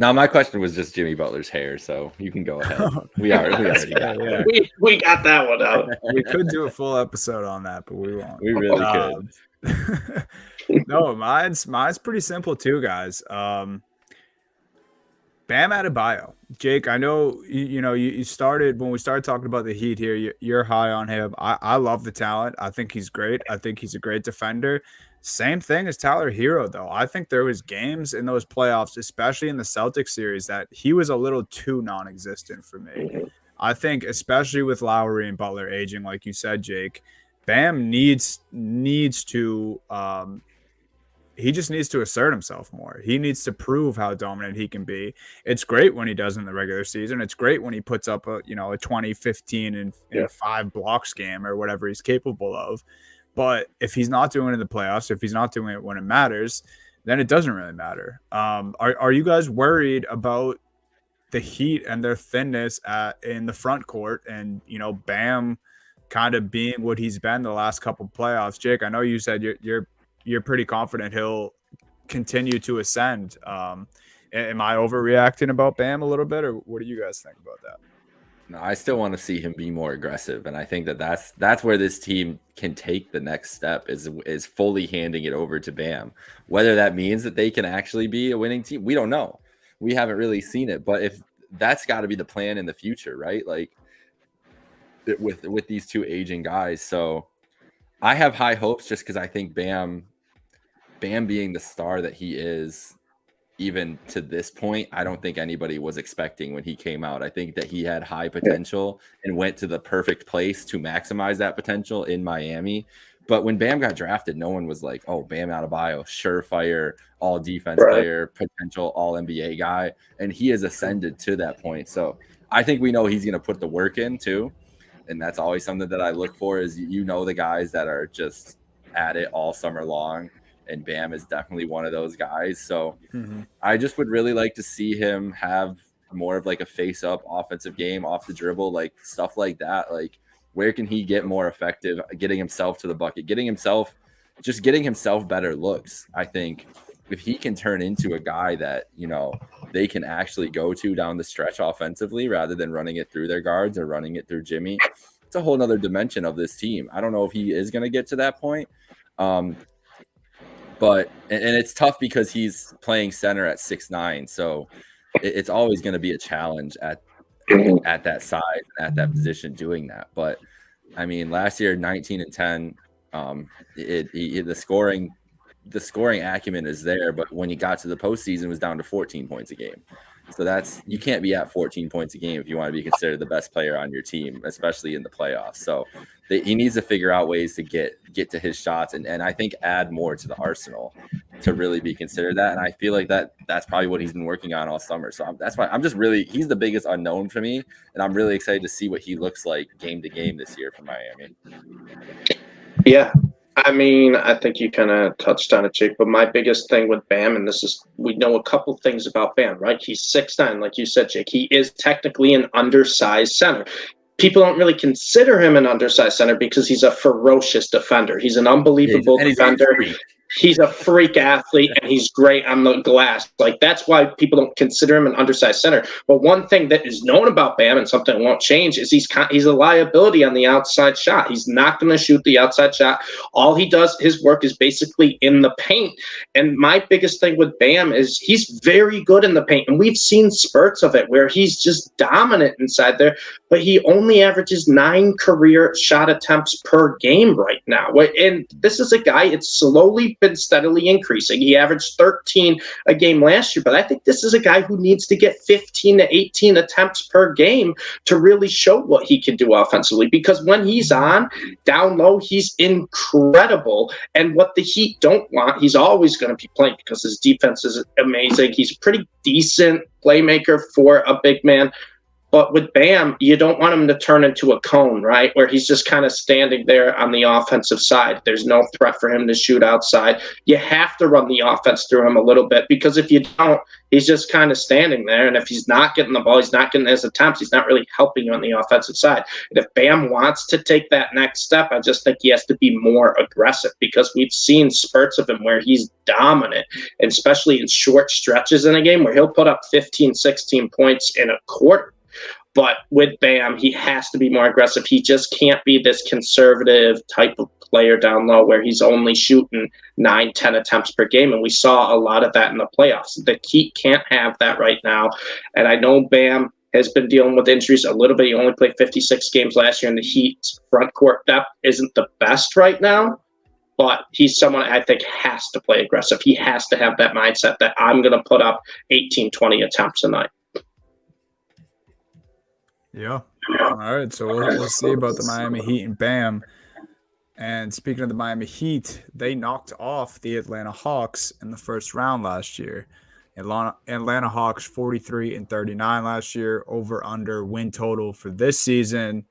Now, my question was just Jimmy Butler's hair, so you can go ahead. We already got Yeah. We got that one out. We could do a full episode on that, but we won't. We really could. No, mine's pretty simple too, guys. Bam Adebayo. Jake, I know you started when we started talking about the Heat here. You're high on him. I love the talent. I think he's great. I think he's a great defender. Same thing as Tyler Hero, though. I think there was games in those playoffs, especially in the Celtics series, that he was a little too non-existent for me. I think, especially with Lowry and Butler aging, like you said, Jake, Bam needs to he just needs to assert himself more. He needs to prove how dominant he can be. It's great when he does in the regular season. It's great when he puts up a 20, 15, and 5 blocks game or whatever he's capable of. But if he's not doing it in the playoffs, if he's not doing it when it matters, then it doesn't really matter. Are you guys worried about the Heat and their thinness in the front court and, Bam kind of being what he's been the last couple of playoffs? Jake, I know you said you're pretty confident he'll continue to ascend. Am I overreacting about Bam a little bit, or what do you guys think about that? No, I still want to see him be more aggressive, and I think that's where this team can take the next step is fully handing it over to Bam. Whether that means that they can actually be a winning team, we don't know. We haven't really seen it, but if that's got to be the plan in the future, right? Like with these two aging guys, so I have high hopes just because I think Bam being the star that he is, even to this point, I don't think anybody was expecting when he came out. I think that he had high potential and went to the perfect place to maximize that potential in Miami. But when Bam got drafted, no one was like, oh, Bam Adebayo, surefire, all defense player, potential all NBA guy. And he has ascended to that point. So I think we know he's going to put the work in too. And that's always something that I look for is, the guys that are just at it all summer long. And Bam is definitely one of those guys. So I just would really like to see him have more of like a face-up offensive game off the dribble, like stuff like that. Like, where can he get more effective, getting himself to the bucket, getting himself better looks. I think if he can turn into a guy that, they can actually go to down the stretch offensively rather than running it through their guards or running it through Jimmy, it's a whole nother dimension of this team. I don't know if he is going to get to that point. But it's tough because he's playing center at 6'9", so it's always going to be a challenge at that size, at that position, doing that. But I mean, last year 19 and 10, the scoring acumen is there, but when you got to the postseason, it was down to 14 points a game. So you can't be at 14 points a game if you want to be considered the best player on your team, especially in the playoffs. So he needs to figure out ways to get to his shots and I think add more to the arsenal to really be considered that. And I feel like that's probably what he's been working on all summer. So that's why he's the biggest unknown for me. And I'm really excited to see what he looks like game to game this year for Miami. Yeah. I mean, I think you kind of touched on it, Jake, but my biggest thing with Bam, and we know a couple things about Bam, right? He's 6'9", like you said, Jake. He is technically an undersized center. People don't really consider him an undersized center because he's a ferocious defender. He's an unbelievable defender. He's a freak athlete, and he's great on the glass. Like, that's why people don't consider him an undersized center. But one thing that is known about Bam, and something that won't change, is he's a liability on the outside shot. He's not going to shoot the outside shot. All he does, his work is basically in the paint. And my biggest thing with Bam is he's very good in the paint. And we've seen spurts of it where he's just dominant inside there, but he only averages 9 career shot attempts per game right now. And this is a guy, it's slowly been steadily increasing. He averaged 13 a game last year, but I think this is a guy who needs to get 15 to 18 attempts per game to really show what he can do offensively, because when he's on down low, he's incredible. And what the Heat don't want, he's always going to be playing because his defense is amazing. He's a pretty decent playmaker for a big man. But with Bam, you don't want him to turn into a cone, right? Where he's just kind of standing there on the offensive side. There's no threat for him to shoot outside. You have to run the offense through him a little bit, because if you don't, he's just kind of standing there. And if he's not getting the ball, he's not getting his attempts, he's not really helping you on the offensive side. And if Bam wants to take that next step, I just think he has to be more aggressive, because we've seen spurts of him where he's dominant, and especially in short stretches in a game where he'll put up 15, 16 points in a quarter. But with Bam, he has to be more aggressive. He just can't be this conservative type of player down low where he's only shooting 9, 10 attempts per game. And we saw a lot of that in the playoffs. The Heat can't have that right now. And I know Bam has been dealing with injuries a little bit. He only played 56 games last year, and the Heat's front court depth isn't the best right now. But he's someone I think has to play aggressive. He has to have that mindset that I'm going to put up 18, 20 attempts a night. Yeah. All right. So we'll see about the Miami Heat and Bam. And speaking of the Miami Heat, they knocked off the Atlanta Hawks in the first round last year. Atlanta Hawks 43-39 last year. Over under win total for this season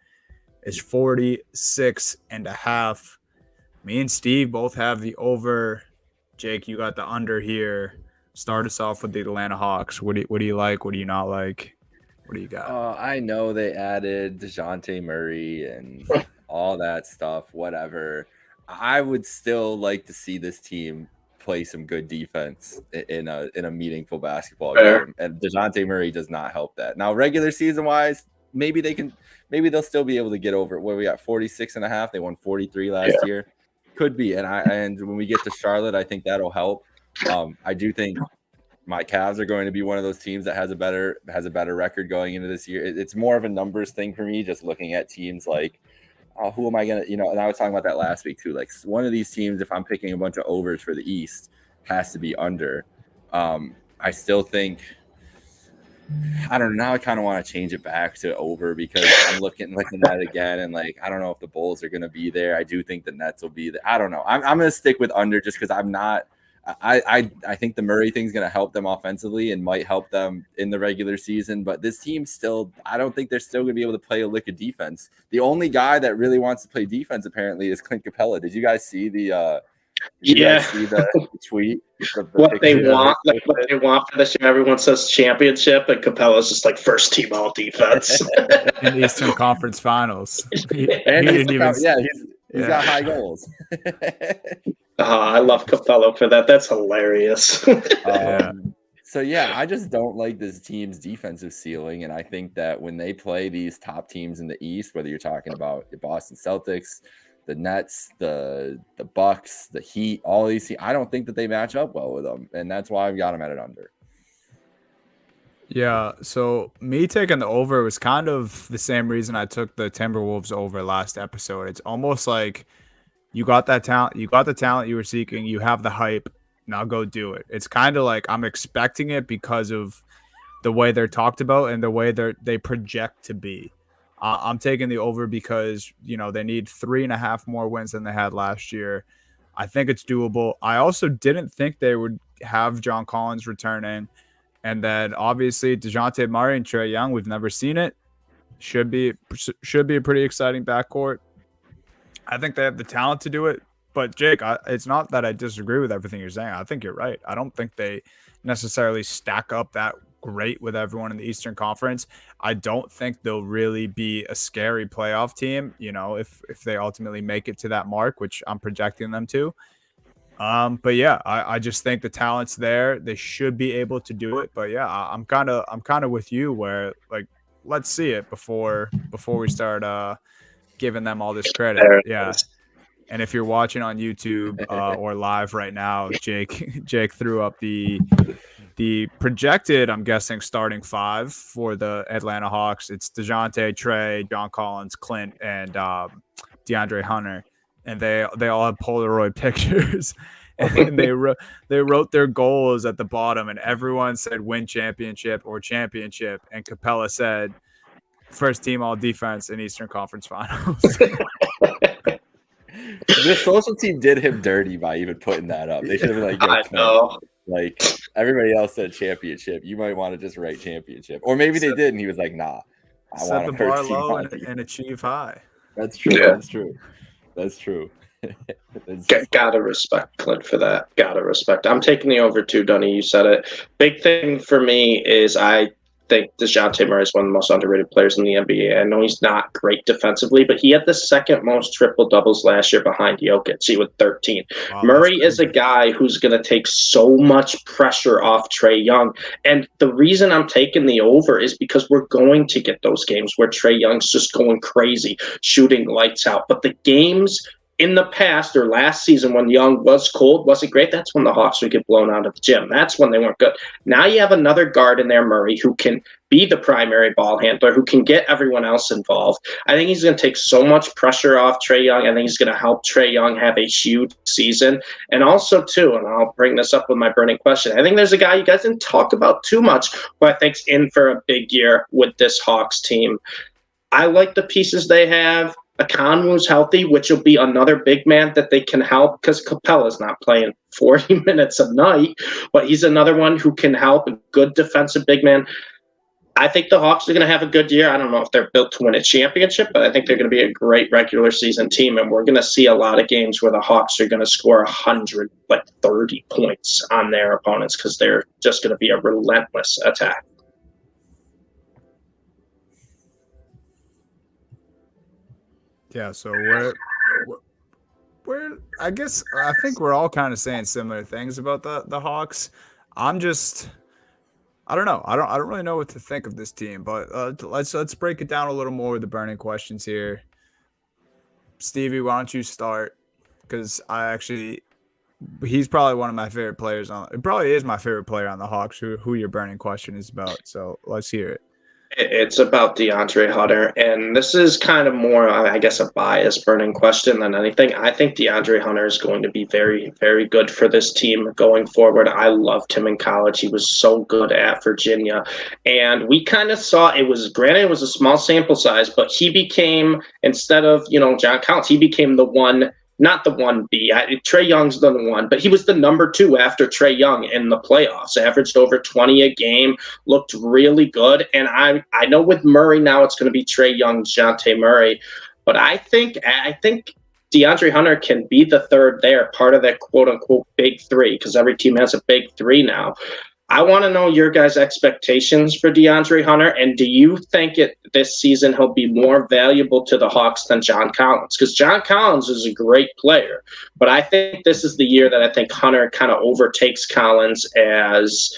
is 46.5. Me and Steve both have the over. Jake, you got the under here. Start us off with the Atlanta Hawks. What do you like? What do you not like? What do you got? I know they added DeJounte Murray and all that stuff, whatever. I would still like to see this team play some good defense in a meaningful basketball game. And DeJounte Murray does not help that. Now, regular season wise, maybe they'll still be able to get over it. Where we got 46.5, they won 43 last year. Could be. And when we get to Charlotte, I think that'll help. I do think my Cavs are going to be one of those teams that has a better record going into this year. It's more of a numbers thing for me, just looking at teams like, who am I going to, and I was talking about that last week too. Like one of these teams, if I'm picking a bunch of overs for the East, has to be under. I still think, I don't know. Now I kind of want to change it back to over, because I'm looking at it again, and like I don't know if the Bulls are going to be there. I do think the Nets will be there. I don't know. I'm going to stick with under just because I'm not. I think the Murray thing is going to help them offensively and might help them in the regular season. But this team still, I don't think they're still going to be able to play a lick of defense. The only guy that really wants to play defense apparently is Clint Capella. Did you guys see the? See the tweet? What they want for this year? Everyone says championship, and Capella's just like first team all defense in Eastern Conference Finals. He's got high goals. I love Capello for that. That's hilarious. So, yeah, I just don't like this team's defensive ceiling. And I think that when they play these top teams in the East, whether you're talking about the Boston Celtics, the Nets, the Bucks, the Heat, all these teams, I don't think that they match up well with them. And that's why I've got them at it under. Yeah, so me taking the over was kind of the same reason I took the Timberwolves over last episode. It's almost like you got that talent, you got the talent you were seeking, you have the hype, now go do it. It's kind of like I'm expecting it because of the way they're talked about and the way they project to be. I'm taking the over because, they need 3.5 more wins than they had last year. I think it's doable. I also didn't think they would have John Collins returning. And then obviously DeJounte Murray and Trae Young, we've never seen it. Should be a pretty exciting backcourt. I think they have the talent to do it. But Jake, it's not that I disagree with everything you're saying. I think you're right. I don't think they necessarily stack up that great with everyone in the Eastern Conference. I don't think they'll really be a scary playoff team, if they ultimately make it to that mark, which I'm projecting them to. But yeah, I just think the talent's there. They should be able to do it. But yeah, I'm kind of with you where like let's see it before we start giving them all this credit. Yeah. And if you're watching on YouTube or live right now, Jake threw up the projected, I'm guessing, starting 5 for the Atlanta Hawks. It's DeJounte, Trae, John Collins, Clint, and DeAndre Hunter. And they all have Polaroid pictures. And they wrote their goals at the bottom, and everyone said win championship or championship. And Capella said first team all defense in Eastern Conference Finals. The social team did him dirty by even putting that up. They should have been like, I know. Like everybody else said championship. You might want to just write championship. Or maybe they did, and he was like, nah. Set the want Hurts bar to be low healthy. and achieve high. That's true. Yeah. That's true. That's true. It's just Gotta respect Clint for that. Gotta respect. I'm taking the over too, Dunny. You said it. Big thing for me is I think DeJounte Murray is one of the most underrated players in the NBA. I know he's not great defensively, but he had the second most triple doubles last year behind Jokic. He with 13. Wow, Murray is a crazy. guy who's going to take so much pressure off Trae Young. And the reason I'm taking the over is because we're going to get those games where Trae Young's just going crazy, shooting lights out. But the games in the past or last season when Young was cold, wasn't great, that's when the Hawks would get blown out of the gym. That's when they weren't good. Now you have another guard in there, Murray, who can be the primary ball handler, who can get everyone else involved. I think he's going to take so much pressure off Trae Young. I think he's going to help Trae Young have a huge season. And also, too, and I'll bring this up with my burning question, I think there's a guy you guys didn't talk about too much who I think's in for a big year with this Hawks team. I like the pieces they have. Akanwu's healthy, which will be another big man that they can help because Capella's not playing 40 minutes a night, but he's another one who can help, a good defensive big man. I think the Hawks are going to have a good year. I don't know if they're built to win a championship, but I think they're going to be a great regular season team, and we're going to see a lot of games where the Hawks are going to score 100, like 30 points on their opponents because they're just going to be a relentless attack. Yeah, so we're I guess I think we're all kind of saying similar things about the Hawks. I don't know. I don't really know what to think of this team, but let's break it down a little more with the burning questions here. Stevie, why don't you start? Because he's probably one of my favorite players it probably is my favorite player on the Hawks who your burning question is about. So let's hear it. It's about DeAndre Hunter, and this is kind of more, I guess, a biased burning question than anything. I think DeAndre Hunter is going to be very, very good for this team going forward. I loved him in college. He was so good at Virginia, and we kind of saw it was, granted, it was a small sample size, but he became, instead of, John Collins, he became the one. Not the 1B. Trae Young's the one, but he was the number 2 after Trae Young in the playoffs. Averaged over 20 a game, looked really good. And I know with Murray now it's going to be Trae Young, DeJounte Murray, but I think DeAndre Hunter can be the third there, part of that quote unquote big three, because every team has a big three now. I want to know your guys' expectations for DeAndre Hunter, and do you think this season he'll be more valuable to the Hawks than John Collins? Because John Collins is a great player, but I think this is the year that I think Hunter kind of overtakes Collins as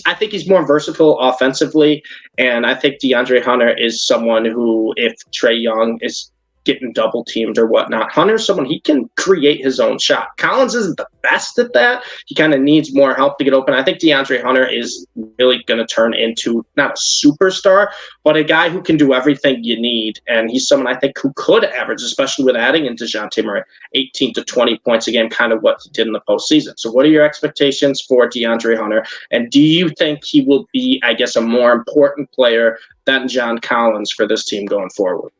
I think he's more versatile offensively, and I think DeAndre Hunter is someone who, if Trae Young is getting double teamed or whatnot, Hunter's someone, he can create his own shot. Collins isn't the best at that. He kind of needs more help to get open. I think DeAndre Hunter is really going to turn into not a superstar, but a guy who can do everything you need. And he's someone I think who could average, especially with adding in DeJounte Murray, 18 to 20 points a game, kind of what he did in the postseason. So what are your expectations for DeAndre Hunter? And do you think he will be, I guess, a more important player than John Collins for this team going forward?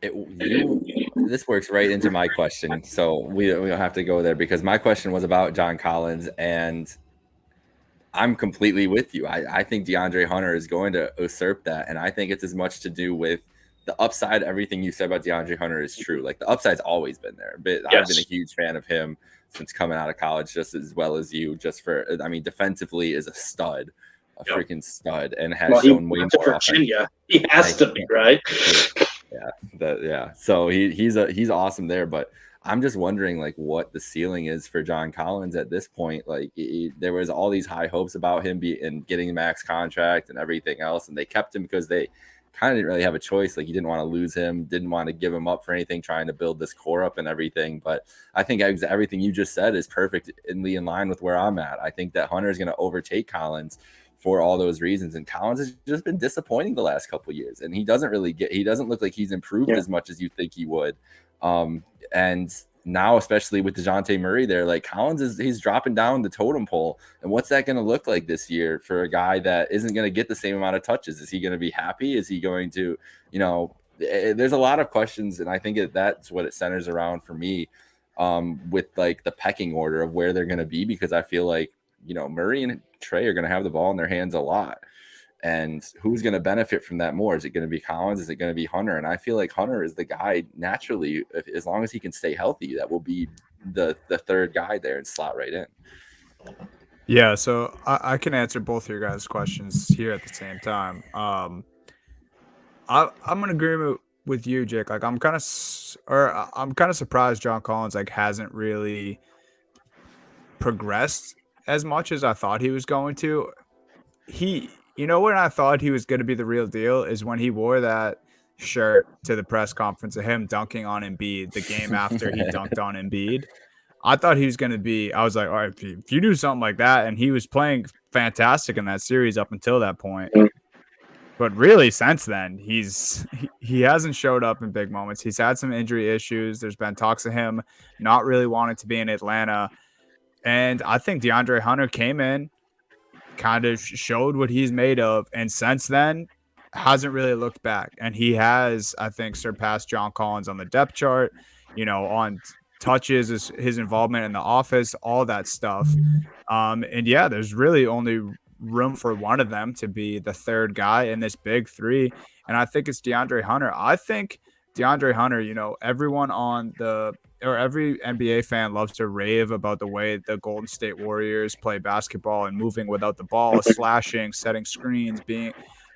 This works right into my question, so we don't have to go there because my question was about John Collins, and I'm completely with you. I think DeAndre Hunter is going to usurp that, and I think it's as much to do with the upside. Everything you said about DeAndre Hunter is true. Like, the upside's always been there, but yes. I've been a huge fan of him since coming out of college, just as well as you. Defensively is a stud. Freaking stud, and has shown way more. Virginia, he has to be, right? Yeah. So he's awesome there, but I'm just wondering like what the ceiling is for John Collins at this point. Like there was all these high hopes about him getting a max contract and everything else, and they kept him because they kind of didn't really have a choice. Like, you didn't want to lose him, didn't want to give him up for anything, trying to build this core up and everything. But I think everything you just said is perfectly in line with where I'm at. I think that Hunter is going to overtake Collins for all those reasons, and Collins has just been disappointing the last couple of years, and he doesn't look like he's improved as much as you think he would. And now, especially with DeJounte Murray there, like, Collins he's dropping down the totem pole, and what's that going to look like this year for a guy that isn't going to get the same amount of touches? Is he going to be happy? Is he going to, there's a lot of questions, and I think that's what it centers around for me, with like the pecking order of where they're going to be, because I feel like, Murray and Trae are going to have the ball in their hands a lot. And who's going to benefit from that more? Is it going to be Collins? Is it going to be Hunter? And I feel like Hunter is the guy naturally, as long as he can stay healthy, that will be the third guy there and slot right in. Yeah, so I can answer both of your guys' questions here at the same time. I'm in agreement with you, Jake. Like I'm kind of surprised John Collins like hasn't really progressed as much as I thought he was going to. You know, when I thought he was going to be the real deal is when he wore that shirt to the press conference of him dunking on Embiid the game after he dunked on Embiid. I thought he was going to be, I was like, all right, if you do something like that, and he was playing fantastic in that series up until that point. But really, since then, he hasn't showed up in big moments. He's had some injury issues. There's been talks of him not really wanting to be in Atlanta. And I think DeAndre Hunter came in, kind of showed what he's made of, and since then hasn't really looked back. And he has, I think, surpassed John Collins on the depth chart, you know, on touches, his involvement in the office, all that stuff. And yeah, there's really only room for one of them to be the third guy in this big three. And I think it's DeAndre Hunter. I think DeAndre Hunter, you know, everyone every NBA fan loves to rave about the way the Golden State Warriors play basketball and moving without the ball, slashing, setting screens,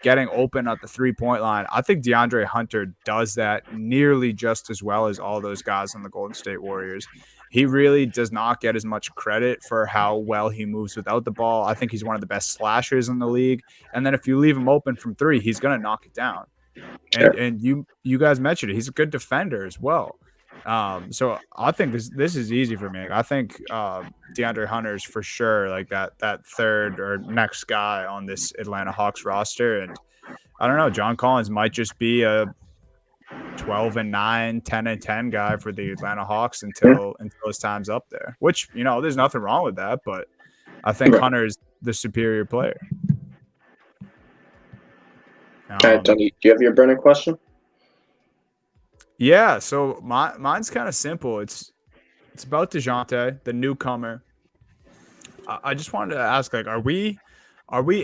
getting open at the 3-point line. I think DeAndre Hunter does that nearly just as well as all those guys on the Golden State Warriors. He really does not get as much credit for how well he moves without the ball. I think he's one of the best slashers in the league. And then if you leave him open from three, he's going to knock it down. And you guys mentioned it. He's a good defender as well. So I think this is easy for me. I think DeAndre Hunter's for sure like that third or next guy on this Atlanta Hawks roster. And I don't know, John Collins might just be a 12-9, 10-10 guy for the Atlanta Hawks until his time's up there. Which, you know, there's nothing wrong with that, but I think Hunter's the superior player. All right, Tony, do you have your burning question? Yeah, so mine's kind of simple. It's about DeJounte, the newcomer. I just wanted to ask, like, are we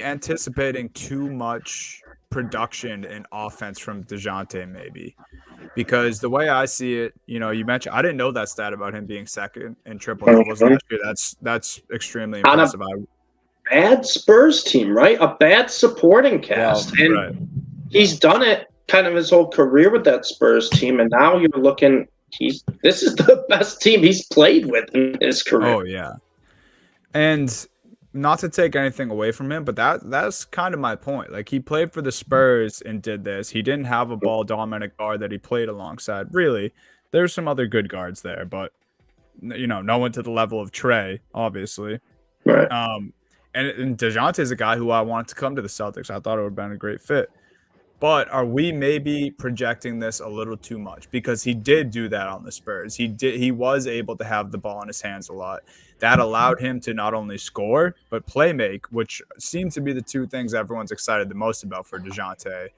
anticipating too much production and offense from DeJounte maybe? Because the way I see it, you know, you mentioned I didn't know that stat about him being second in triple doubles last year. That's extremely impressive. On a bad Spurs team, right? A bad supporting cast, and he's done it kind of his whole career with that Spurs team, and now you're looking. This is the best team he's played with in his career. Oh yeah, and not to take anything away from him, but that's kind of my point. Like he played for the Spurs and did this. He didn't have a ball dominant guard that he played alongside. Really, there's some other good guards there, but you know, no one to the level of Trey, obviously. Right. And DeJounte is a guy who I wanted to come to the Celtics. I thought it would have been a great fit. But are we maybe projecting this a little too much? Because he did do that on the Spurs. He was able to have the ball in his hands a lot. That allowed him to not only score, but play make, which seem to be the two things everyone's excited the most about for DeJounte.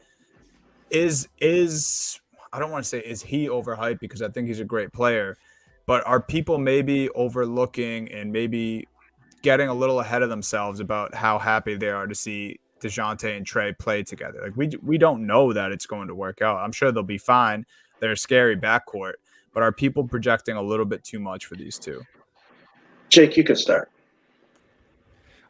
I don't want to say is he overhyped, because I think he's a great player. But are people maybe overlooking and maybe getting a little ahead of themselves about how happy they are to see DeJounte and Trey play together? Like we don't know that it's going to work out. I'm sure they'll be fine. They're a scary backcourt, but are people projecting a little bit too much for these two? Jake, you can start.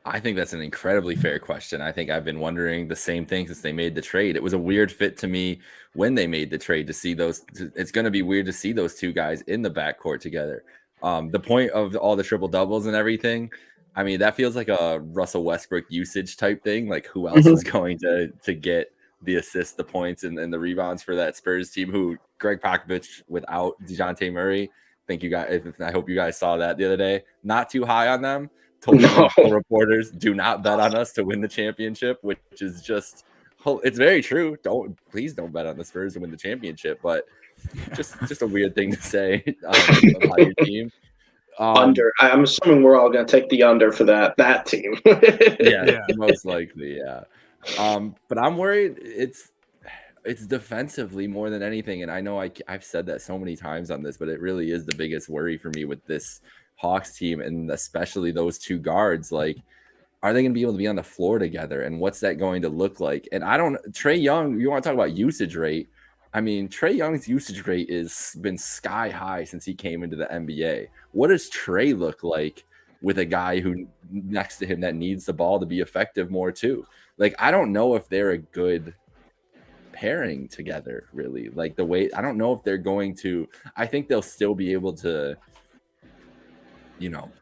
I think that's an incredibly fair question. I think I've been wondering the same thing since they made the trade. It was a weird fit to me when they made the trade to see those. It's going to be weird to see those two guys in the backcourt together. The point of all the triple doubles and everything, I mean, that feels like a Russell Westbrook usage type thing. Like who else is going to get the assists, the points, and the rebounds for that Spurs team? Who Greg Popovich without DeJounte Murray. I hope you guys saw that the other day. Not too high on them. Told reporters, do not bet on us to win the championship, which is just, it's very true. Please don't bet on the Spurs to win the championship. But just a weird thing to say about your team. Under. I'm assuming we're all going to take the under for that team. yeah, most likely, yeah. But I'm worried it's defensively more than anything, and I know I've said that so many times on this, but it really is the biggest worry for me with this Hawks team, and especially those two guards. Like are they going to be able to be on the floor together? And what's that going to look like? And Trae Young, you want to talk about usage rate. I mean, Trae Young's usage rate has been sky high since he came into the NBA. What does Trae look like with a guy who next to him that needs the ball to be effective more too? Like, I don't know if they're a good pairing together, really. Like I don't know if they're going to, I think they'll still be able to,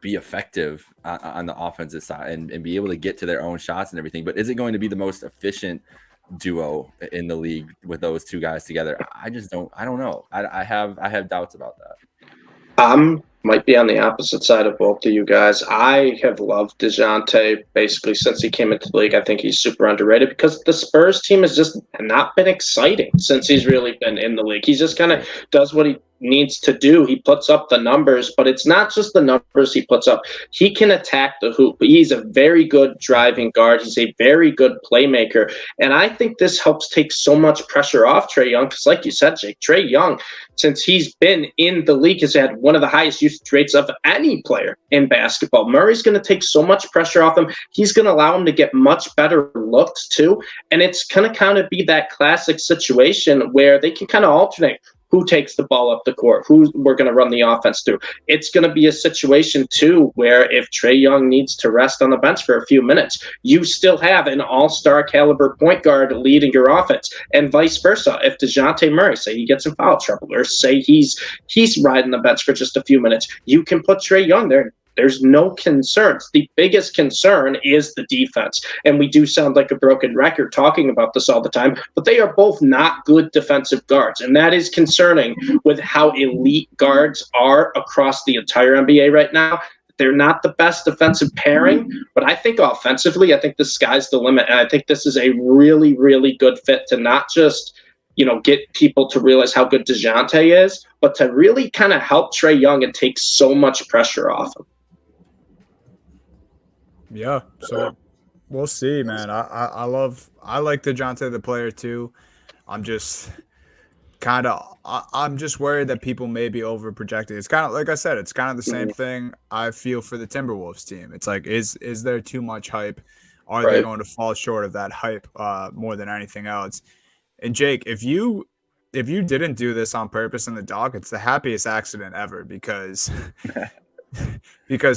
be effective on the offensive side and be able to get to their own shots and everything. But is it going to be the most efficient duo in the league with those two guys together? I don't know. I have doubts about that. Might be on the opposite side of both of you guys. I have loved DeJounte basically since he came into the league. I think he's super underrated because the Spurs team has just not been exciting since he's really been in the league. He just kind of does what he needs to do. He puts up the numbers, but it's not just the numbers he puts up. He can attack the hoop. He's a very good driving guard. He's a very good playmaker. And I think this helps take so much pressure off Trae Young because, like you said, Jake, Trae Young, since he's been in the league, has had one of the highest usage rates of any player in basketball. Murray's going to take so much pressure off him. He's going to allow him to get much better looks too. And it's going to kind of be that classic situation where they can kind of alternate who takes the ball up the court, who we're going to run the offense through. It's going to be a situation, too, where if Trae Young needs to rest on the bench for a few minutes, you still have an all-star caliber point guard leading your offense, and vice versa. If DeJounte Murray, say he gets in foul trouble, or say he's riding the bench for just a few minutes, you can put Trae Young there. There's no concerns. The biggest concern is the defense. And we do sound like a broken record talking about this all the time, but they are both not good defensive guards. And that is concerning with how elite guards are across the entire NBA right now. They're not the best defensive pairing, but I think offensively, I think the sky's the limit. And I think this is a really, really good fit to not just get people to realize how good DeJounte is, but to really kind of help Trae Young and take so much pressure off him. Yeah, so we'll see, man. I like DeJounte the player too. I'm just worried that people may be over projecting. It's kind of like I said, it's kind of the same thing I feel for the Timberwolves team. It's like, is there too much hype? Are they going to fall short of that hype more than anything else? And Jake, if you didn't do this on purpose in the doc, it's the happiest accident ever because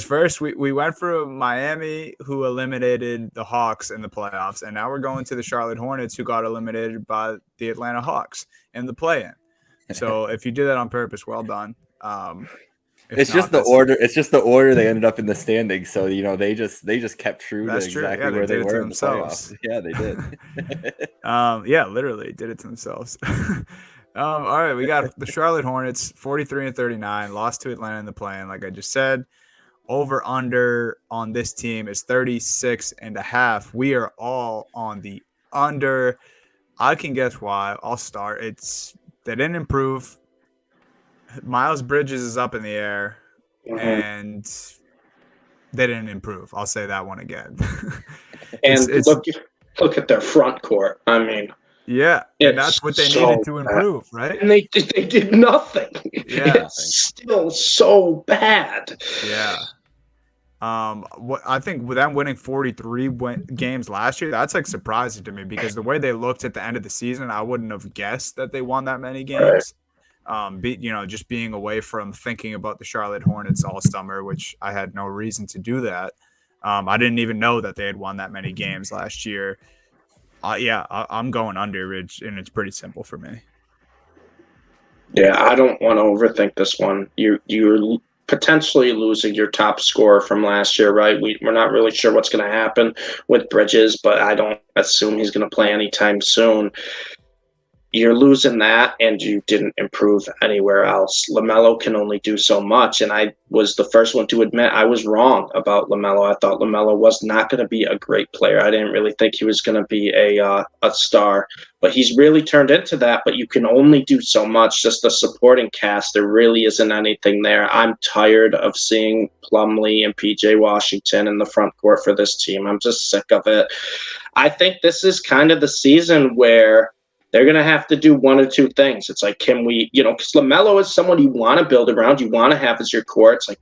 first we went for Miami, who eliminated the Hawks in the playoffs, and now we're going to the Charlotte Hornets, who got eliminated by the Atlanta Hawks in the play-in. So if you did that on purpose, well done. It's just the order. It's just the order they ended up in the standings. So they just kept true to exactly where they were in the playoffs. Yeah, they did. Yeah, literally did it to themselves. All right, we got the Charlotte Hornets, 43-39, lost to Atlanta in the play-in, like I just said. Over under on this team is 36.5. We are all on the under. I can guess why. I'll start. They didn't improve. Miles Bridges is up in the air, and they didn't improve. I'll say that one again. Look at their front court. I mean, yeah, and that's what they needed to improve, right? And they did nothing. Yeah, it's still so bad. Yeah. What I think with them winning 43 games last year, that's like surprising to me because the way they looked at the end of the season, I wouldn't have guessed that they won that many games. Right. Just being away from thinking about the Charlotte Hornets all summer, which I had no reason to do that. I didn't even know that they had won that many games last year. I'm going under, and it's pretty simple for me. Yeah, I don't want to overthink this one. You're potentially losing your top scorer from last year, right? We're not really sure what's going to happen with Bridges, but I don't assume he's going to play anytime soon. You're losing that, and you didn't improve anywhere else. LaMelo can only do so much, and I was the first one to admit I was wrong about LaMelo. I thought LaMelo was not going to be a great player. I didn't really think he was going to be a star, but he's really turned into that. But you can only do so much. Just the supporting cast, there really isn't anything there. I'm tired of seeing Plumlee and PJ Washington in the front court for this team. I'm just sick of it. I think this is kind of the season where they're going to have to do one or two things. It's like, can we, because LaMelo is someone you want to build around, you want to have as your core. It's like,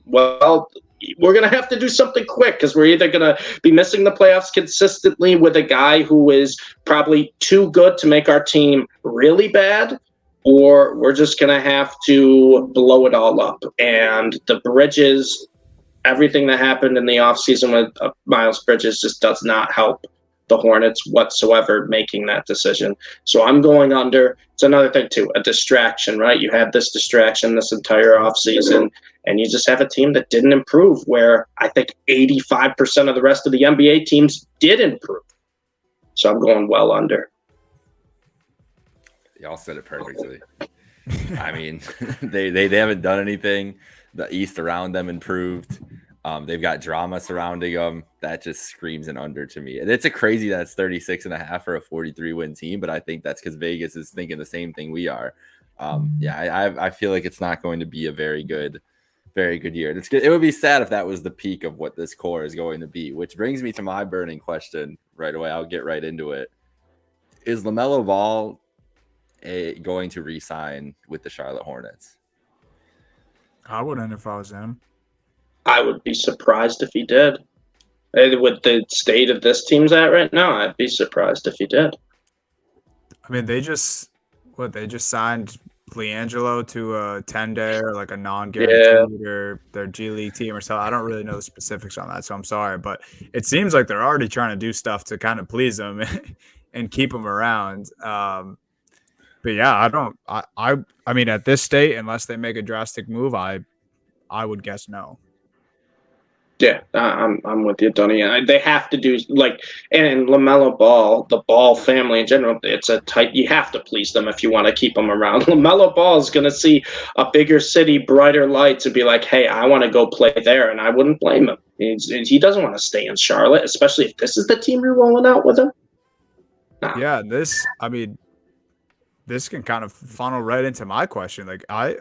well, we're going to have to do something quick because we're either going to be missing the playoffs consistently with a guy who is probably too good to make our team really bad, or we're just going to have to blow it all up. And the Bridges, everything that happened in the offseason with Miles Bridges just does not help the Hornets whatsoever making that decision. So I'm going under. It's another thing, too, a distraction, right? You had this distraction this entire offseason, and you just have a team that didn't improve, where I think 85% of the rest of the NBA teams did improve. So I'm going well under. Y'all said it perfectly. I mean, they haven't done anything. The East around them improved. They've got drama surrounding them. That just screams an under to me. And it's a crazy that it's 36.5 for a 43-win team, but I think that's because Vegas is thinking the same thing we are. I feel like it's not going to be a very good year. It would be sad if that was the peak of what this core is going to be, which brings me to my burning question right away. I'll get right into it. Is LaMelo Ball going to re-sign with the Charlotte Hornets? I wouldn't if I was him. I would be surprised if he did. With the state of this team's at right now, I'd be surprised if he did. I mean, they just signed Liangelo to a 10-day or like a non-guaranteed or their G League team or something. I don't really know the specifics on that, so I'm sorry. But it seems like they're already trying to do stuff to kind of please him and keep him around. But yeah, I mean, at this state, unless they make a drastic move, I would guess no. Yeah, I'm with you, Tony. They have to do and LaMelo Ball, the Ball family in general. It's a tight. You have to please them if you want to keep them around. LaMelo Ball is going to see a bigger city, brighter lights, and be like, "Hey, I want to go play there," and I wouldn't blame him. He doesn't want to stay in Charlotte, especially if this is the team you're rolling out with him. Nah. Yeah, this can kind of funnel right into my question. Like, I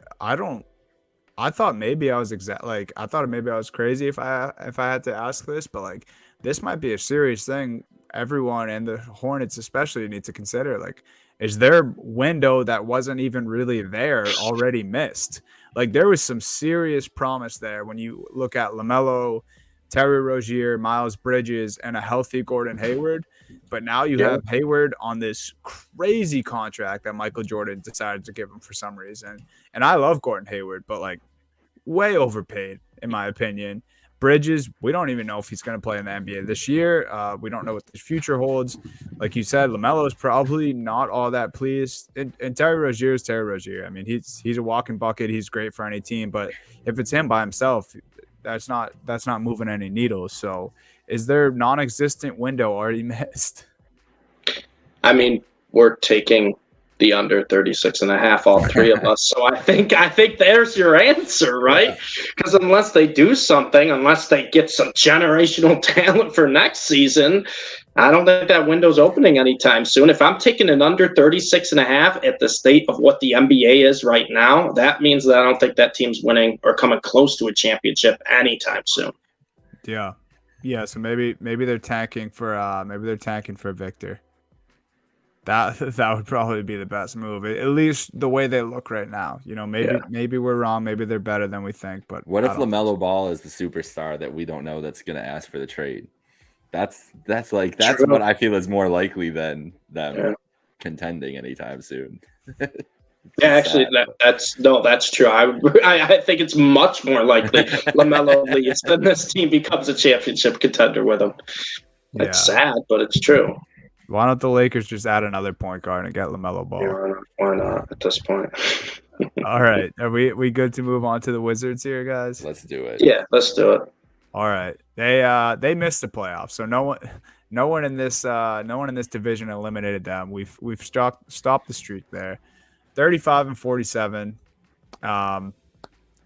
thought maybe I was I thought maybe I was crazy if I had to ask this, but like this might be a serious thing. Everyone and the Hornets especially need to consider. Like, is their window that wasn't even really there already missed? Like, there was some serious promise there when you look at LaMelo, Terry Rozier, Miles Bridges, and a healthy Gordon Hayward. But now you have Hayward on this crazy contract that Michael Jordan decided to give him for some reason. And I love Gordon Hayward, but like way overpaid, in my opinion. Bridges, we don't even know if he's going to play in the NBA this year. We don't know what the future holds. Like you said, LaMelo is probably not all that pleased. And Terry Rozier is Terry Rozier. I mean, he's a walking bucket. He's great for any team. But if it's him by himself, that's not moving any needles. So is their non-existent window already missed? I mean, we're taking the under 36.5, all three of us. So I think there's your answer, right? Because unless they do something, unless they get some generational talent for next season, I don't think that window's opening anytime soon. If I'm taking an under 36.5 at the state of what the NBA is right now, that means that I don't think that team's winning or coming close to a championship anytime soon. Yeah. Yeah, so maybe they're tanking for Victor. That would probably be the best move. At least the way they look right now. You know, maybe we're wrong. Maybe they're better than we think. But what if LaMelo Ball is the superstar that we don't know that's going to ask for the trade? That's what I feel is more likely than them contending anytime soon. Yeah, actually, that's true. I think it's much more likely LaMelo leaves than this team becomes a championship contender with him. It's sad, but it's true. Why don't the Lakers just add another point guard and get LaMelo Ball? Yeah, why not at this point? All right, are we good to move on to the Wizards here, guys? Let's do it. Yeah, let's do it. All right, they missed the playoffs, so no one in this division eliminated them. We've stopped the streak there. 35-47.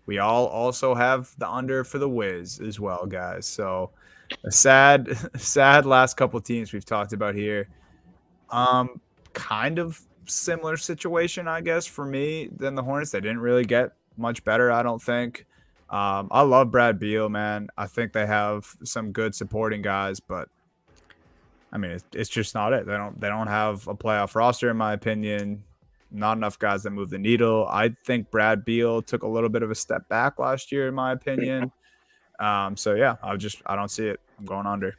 We all also have the under for the Wiz as well, guys. So a sad last couple teams we've talked about here. Kind of similar situation, I guess, for me than the Hornets. They didn't really get much better, I don't think. I love Brad Beal, man. I think they have some good supporting guys, but I mean, it's just not it. They don't have a playoff roster, in my opinion. Not enough guys that move the needle. I think Brad Beal took a little bit of a step back last year, in my opinion. So yeah, I don't see it. I'm going under.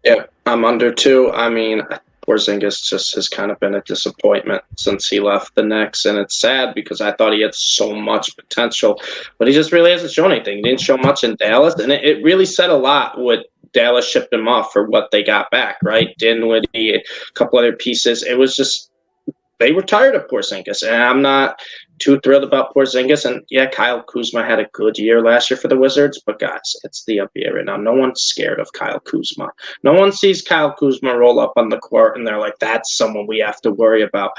Yeah, I'm under too. I mean, Porzingis just has kind of been a disappointment since he left the Knicks, and it's sad because I thought he had so much potential, but he just really hasn't shown anything. He didn't show much in Dallas, and it really said a lot what Dallas shipped him off for what they got back, right? Dinwiddie, a couple other pieces. It was just they were tired of Porzingis, and I'm not too thrilled about Porzingis. And yeah, Kyle Kuzma had a good year last year for the Wizards, but guys, it's the NBA right now. No one's scared of Kyle Kuzma. No one sees Kyle Kuzma roll up on the court and they're like, that's someone we have to worry about.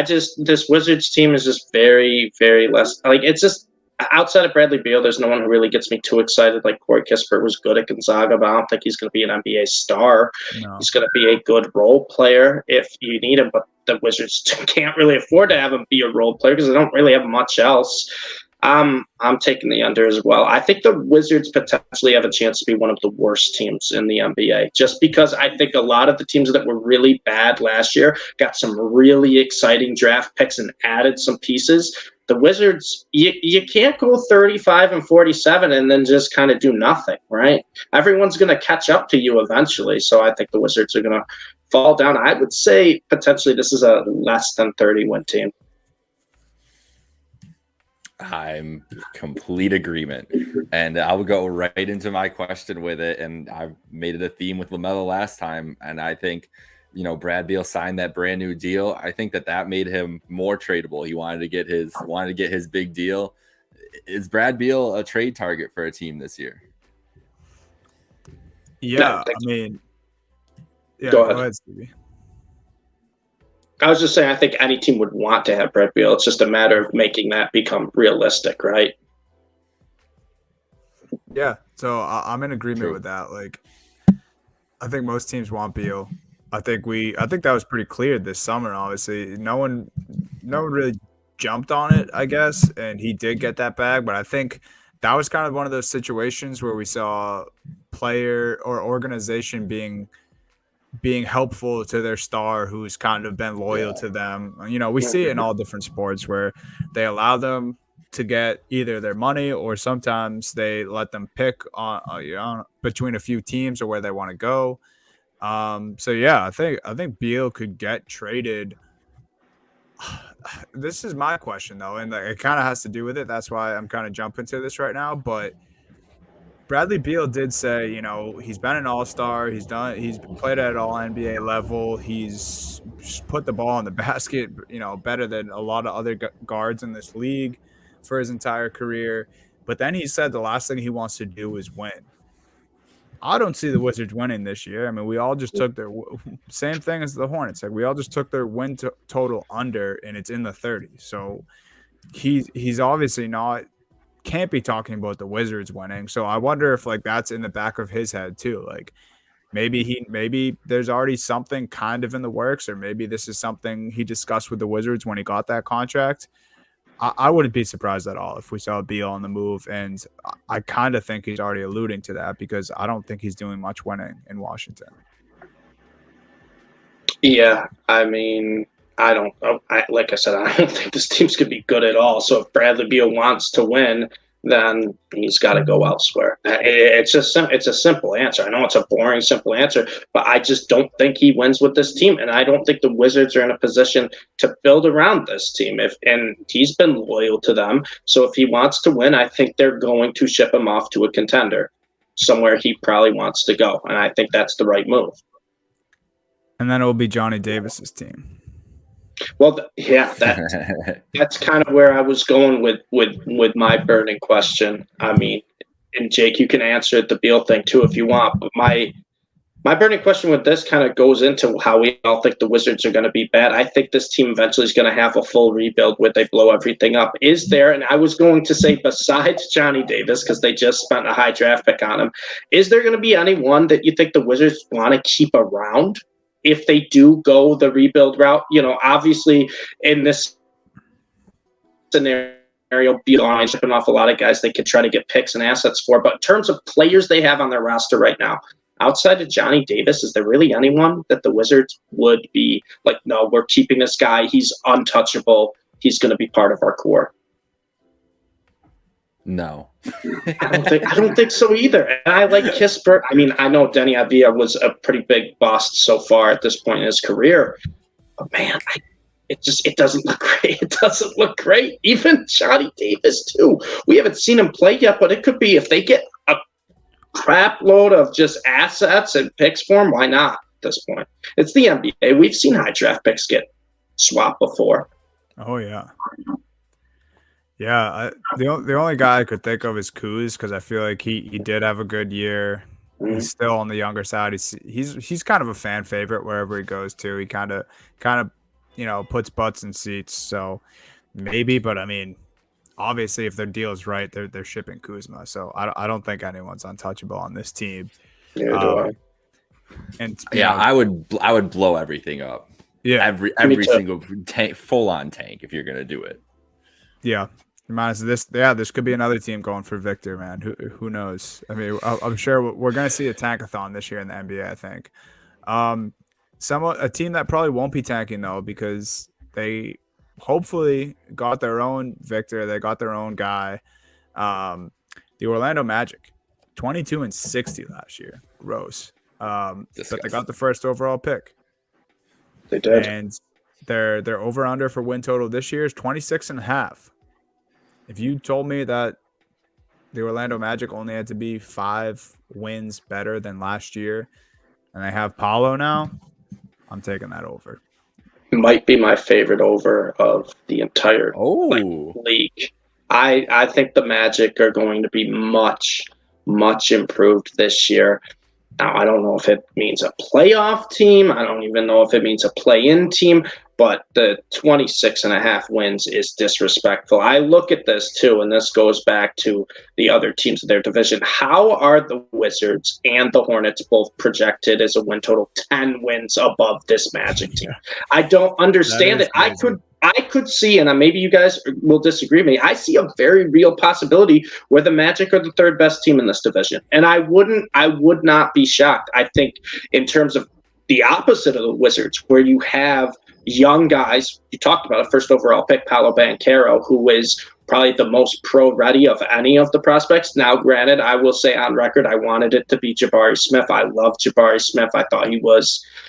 This Wizards team is just very, very less, like, it's just, outside of Bradley Beal, there's no one who really gets me too excited. Like Corey Kispert was good at Gonzaga, but I don't think he's going to be an NBA star. No. He's going to be a good role player if you need him, but the Wizards can't really afford to have him be a role player because they don't really have much else. I'm taking the under as well. I think the Wizards potentially have a chance to be one of the worst teams in the NBA, just because I think a lot of the teams that were really bad last year got some really exciting draft picks and added some pieces. The Wizards, you can't go 35-47 and then just kind of do nothing, right? Everyone's going to catch up to you eventually. So I think the Wizards are going to fall down. I would say potentially this is a less than 30 win team. I'm complete agreement. And I would go right into my question with it. And I made it a theme with LaMelo last time. And I think, Brad Beal signed that brand new deal. I think that made him more tradable. He wanted to get his big deal. Is Brad Beal a trade target for a team this year? Yeah, I mean, yeah, go ahead, Stevie. I was just saying, I think any team would want to have Brad Beal. It's just a matter of making that become realistic, right? Yeah, so I'm in agreement with that. Like, I think most teams want Beal. I think that was pretty clear this summer. Obviously, no one really jumped on it, I guess, and he did get that bag. But I think that was kind of one of those situations where we saw player or organization being helpful to their star who's kind of been loyal to them. We see it in all different sports where they allow them to get either their money or sometimes they let them pick on between a few teams or where they want to go. So yeah, I think Beal could get traded. This is my question though, and it kind of has to do with it. That's why I'm kind of jumping to this right now, but Bradley Beal did say, he's been an all-star. He's played at all NBA level. He's put the ball in the basket, better than a lot of other guards in this league for his entire career. But then he said the last thing he wants to do is win. I don't see the Wizards winning this year. I mean, we all just took their same thing as the Hornets. Like we all just took their win total under, and it's in the 30s. So he's obviously can't be talking about the Wizards winning. So I wonder if that's in the back of his head too. Like maybe there's already something kind of in the works, or maybe this is something he discussed with the Wizards when he got that contract. I wouldn't be surprised at all if we saw Beal on the move, and I kind of think he's already alluding to that because I don't think he's doing much winning in Washington. Yeah, I mean, like I said, I don't think this team's going to be good at all. So if Bradley Beal wants to win, then he's got to go elsewhere. It's a simple answer. I know it's a boring, simple answer, but I just don't think he wins with this team, and I don't think the Wizards are in a position to build around this team. And he's been loyal to them, so if he wants to win, I think they're going to ship him off to a contender, somewhere he probably wants to go, and I think that's the right move. And then it will be Johnny Davis's team. Well, yeah, that's kind of where I was going with my burning question. I mean, and Jake, you can answer the Beal thing too if you want. But my burning question with this kind of goes into how we all think the Wizards are going to be bad. I think this team eventually is going to have a full rebuild where they blow everything up. Is there, and I was going to say besides Johnny Davis, because they just spent a high draft pick on him, is there going to be anyone that you think the Wizards want to keep around if they do go the rebuild route? Obviously in this scenario, Beal shipping off a lot of guys they could try to get picks and assets for. But in terms of players they have on their roster right now, outside of Johnny Davis, is there really anyone that the Wizards would be like, no, we're keeping this guy. He's untouchable. He's going to be part of our core? No. I don't think so either. And I like Kispert. I mean, I know Denny Avila was a pretty big bust so far at this point in his career, but man, it doesn't look great. It doesn't look great. Even Johnny Davis too. We haven't seen him play yet, but it could be if they get a crap load of just assets and picks for him. Why not at this point? It's the NBA. We've seen high draft picks get swapped before. Oh yeah. Yeah, the only guy I could think of is Kuz because I feel like he did have a good year. He's still on the younger side. He's kind of a fan favorite wherever he goes to. He kind of puts butts in seats. So maybe, but I mean, obviously if their deal is right, they're shipping Kuzma. So I don't think anyone's untouchable on this team. Neither do I. And I would blow everything up. Yeah, every single tank, full on tank if you're gonna do it. Yeah. Reminds this, this could be another team going for Victor, man. Who knows? I mean, I'm sure we're going to see a tankathon this year in the NBA. I think, a team that probably won't be tanking though because they hopefully got their own Victor. They got their own guy. The Orlando Magic, 22-60 last year, gross. But they got the first overall pick. They did, and their over under for win total this year is 26.5. If you told me that the Orlando Magic only had to be 5 wins better than last year, and they have Paolo now, I'm taking that over. Might be my favorite over of the entire league. I think the Magic are going to be much, much improved this year. Now, I don't know if it means a playoff team. I don't even know if it means a play-in team, but the 26.5 wins is disrespectful. I look at this too, and this goes back to the other teams of their division. How are the Wizards and the Hornets both projected as a win total 10 wins above this Magic team? I don't understand it. I could see, and maybe you guys will disagree with me, I see a very real possibility where the Magic are the third best team in this division. And I would not be shocked. I think in terms of the opposite of the Wizards, where you have young guys, you talked about a first overall pick, Paolo Banchero, who is probably the most pro-ready of any of the prospects. Now, granted, I will say on record, I wanted it to be Jabari Smith. I love Jabari Smith. I thought he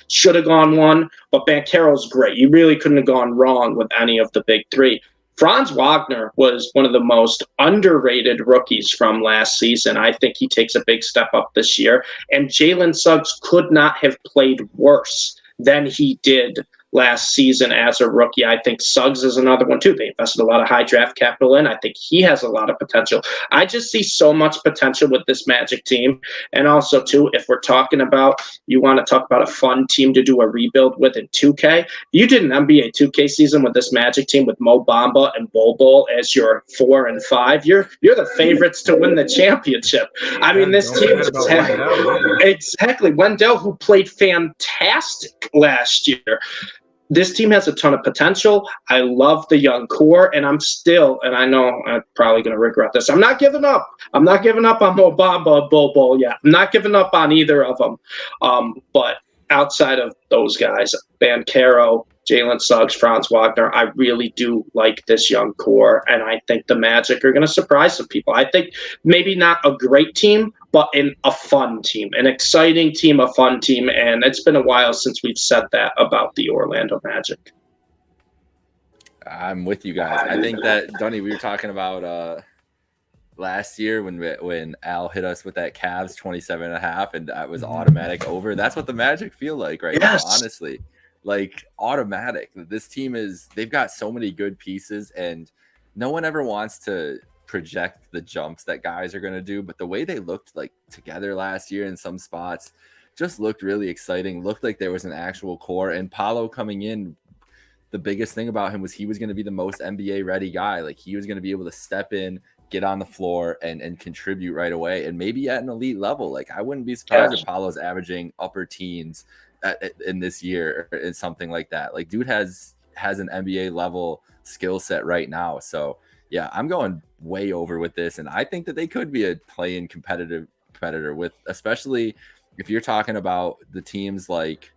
should have gone one, but Banchero's great. You really couldn't have gone wrong with any of the big three. Franz Wagner was one of the most underrated rookies from last season. I think he takes a big step up this year. And Jalen Suggs could not have played worse than he did last season as a rookie. I think Suggs is another one too. They invested a lot of high draft capital in. I think he has a lot of potential. I just see so much potential with this Magic team. And also too, if we're talking about, you want to talk about a fun team to do a rebuild with in 2K, you did an NBA 2K season with this Magic team with Mo Bamba and Bol Bol as your 4 and 5. You're the favorites to win the championship. I mean, this team exactly. Wendell, who played fantastic last year. This team has a ton of potential. I love the young core, and I know I'm probably going to regret this. I'm not giving up. I'm not giving up on Mo Bamba, Bol Bol yet. I'm not giving up on either of them. But outside of those guys, Banchero, Jalen Suggs, Franz Wagner, I really do like this young core, and I think the Magic are going to surprise some people. I think maybe not a great team, but a fun team, an exciting team, a fun team, and it's been a while since we've said that about the Orlando Magic. I'm with you guys. I think that, Dunny, we were talking about last year when Al hit us with that Cavs 27.5, and that was automatic over. That's what the Magic feel like now, honestly. Like, automatic. This team they've got so many good pieces, and no one ever wants to project the jumps that guys are going to do, but the way they looked like together last year in some spots just looked really exciting. Looked like there was an actual core, and Paolo coming in, the biggest thing about him was he was going to be the most NBA ready guy. Like, he was going to be able to step in, get on the floor, and contribute right away, and maybe at an elite level. Like, I wouldn't be surprised if Paolo's averaging upper teens in this year or something like that. Like, dude has an NBA level skill set right now. So yeah, I'm going way over with this, and I think that they could be a play-in competitor with, especially if you're talking about the teams like,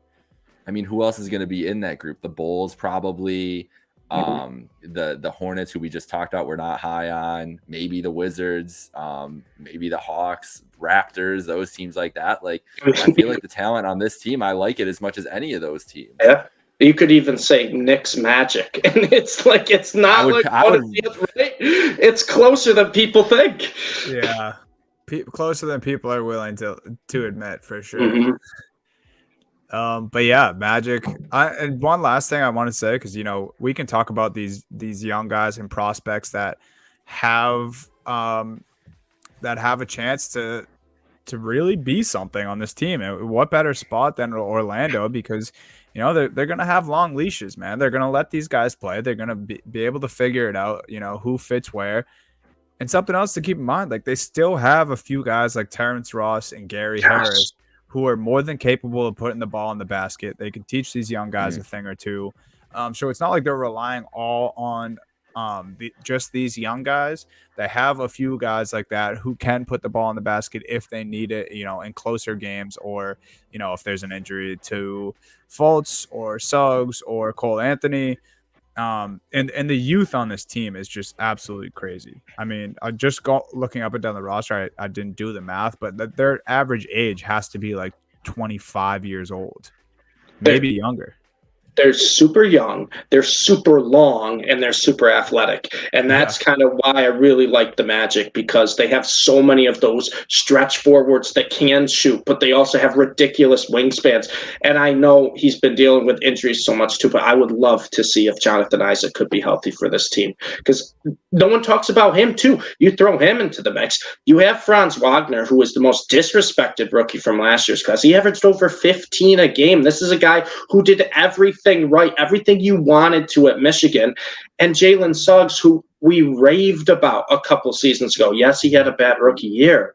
I mean, who else is going to be in that group? The Bulls probably. The Hornets, who we just talked about, we're not high on. Maybe the Wizards, maybe the Hawks, Raptors, those teams like that. Like, I feel like the talent on this team, I like it as much as any of those teams. Yeah. You could even say Knicks Magic, and it's like it's not right? It's closer than people think. Yeah, closer than people are willing to admit, for sure. But yeah, Magic. And one last thing I want to say, because we can talk about these young guys and prospects that have a chance to really be something on this team. And what better spot than Orlando? Because they're gonna have long leashes, man. They're gonna let these guys play. They're gonna be able to figure it out. Who fits where. And something else to keep in mind, like they still have a few guys like Terrence Ross and Gary Harris who are more than capable of putting the ball in the basket. They can teach these young guys a thing or two. So it's not like they're relying all on just these young guys. They have a few guys like that who can put the ball in the basket if they need it, in closer games, or if there's an injury to Fultz or Suggs or Cole Anthony. And the youth on this team is just absolutely crazy. I mean, I just looking up and down the roster. I didn't do the math, but their average age has to be like 25 years old, maybe younger. They're super young, they're super long, and they're super athletic. And that's kind of why I really like the Magic, because they have so many of those stretch forwards that can shoot, but they also have ridiculous wingspans. And I know he's been dealing with injuries so much too, but I would love to see if Jonathan Isaac could be healthy for this team, because no one talks about him too. You throw him into the mix. You have Franz Wagner, who is the most disrespected rookie from last year's class. He averaged over 15 a game. This is a guy who did everything right, everything you wanted to at Michigan. And Jalen Suggs, who we raved about a couple seasons ago. Yes, he had a bad rookie year,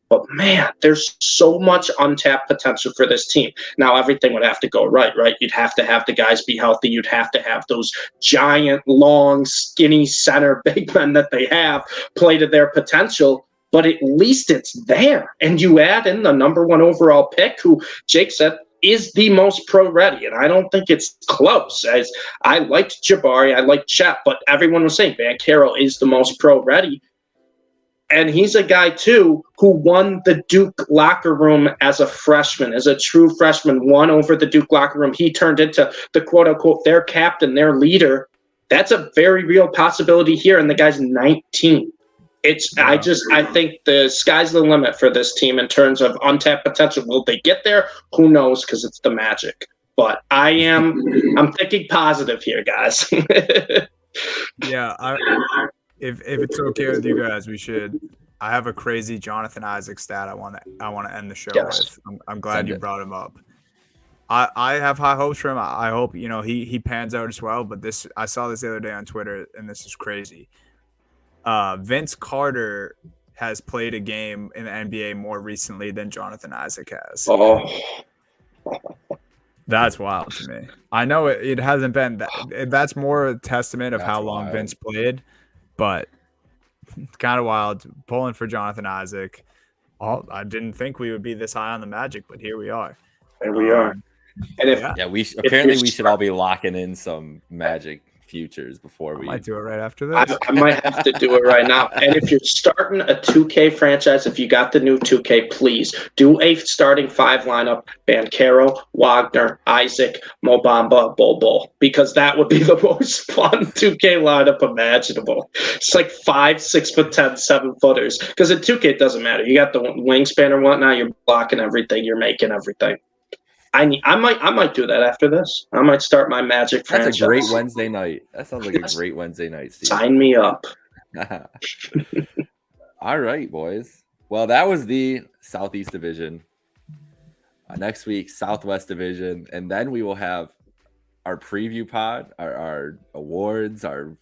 but man, there's so much untapped potential for this team. Now, everything would have to go right? You'd have to have the guys be healthy. You'd have to have those giant, long, skinny center big men that they have play to their potential. But at least it's there. And you add in the number 1 overall pick, who Jake said is the most pro-ready, and I don't think it's close. As I liked Jabari, I liked Chet, but everyone was saying Banchero is the most pro-ready. And he's a guy, too, who won the Duke locker room as a freshman, as a true freshman, won over the Duke locker room. He turned into the quote-unquote their captain, their leader. That's a very real possibility here, and the guy's 19. I think the sky's the limit for this team in terms of untapped potential. Will they get there? Who knows? Because it's the Magic. But I'm thinking positive here, guys. Yeah, if it's okay with you guys, we should. I have a crazy Jonathan Isaac stat I want to end the show with. I'm glad you brought him up. I have high hopes for him. I hope he pans out as well. But I saw this the other day on Twitter, and this is crazy. Vince Carter has played a game in the NBA more recently than Jonathan Isaac has. Oh, that's wild to me. I know it hasn't been that. That's more a testament of how long Vince played, but it's kind of wild. Pulling for Jonathan Isaac. I didn't think we would be this high on the Magic, but here we are. There we are. And we should all be locking in some Magic futures before we might do it right after this. I might have to do it right now. And if you're starting a 2K franchise, if you got the new 2K, please do a starting 5 lineup: Banchero, Wagner, Isaac, Mo Bamba, Bol, because that would be the most fun 2K lineup imaginable. It's like 5, 6'10", 7-footers. Because in 2K it doesn't matter. You got the wingspan or whatnot. You're blocking everything. You're making everything. I might do that after this. I might start my Magic franchise. That's a great Wednesday night. That sounds like a great Wednesday night, Steve. Sign me up. All right, boys. Well, that was the Southeast Division. Next week, Southwest Division, and then we will have our preview pod, our awards, our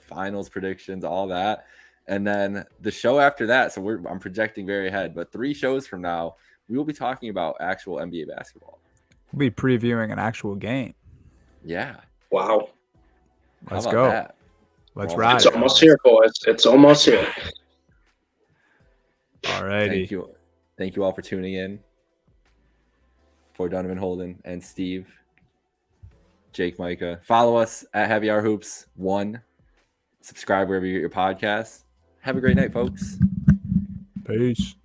finals predictions, all that, and then the show after that. So I'm projecting very ahead, but 3 shows from now, we will be talking about actual NBA basketball. We'll be previewing an actual game. Yeah. Wow. Let's go. That? Let's ride. It's almost here, boys. It's almost here. All righty. Thank you all for tuning in. For Donovan Holden and Steve, Jake Micah. Follow us at Heavy Hour Hoops 1. Subscribe wherever you get your podcasts. Have a great night, folks. Peace.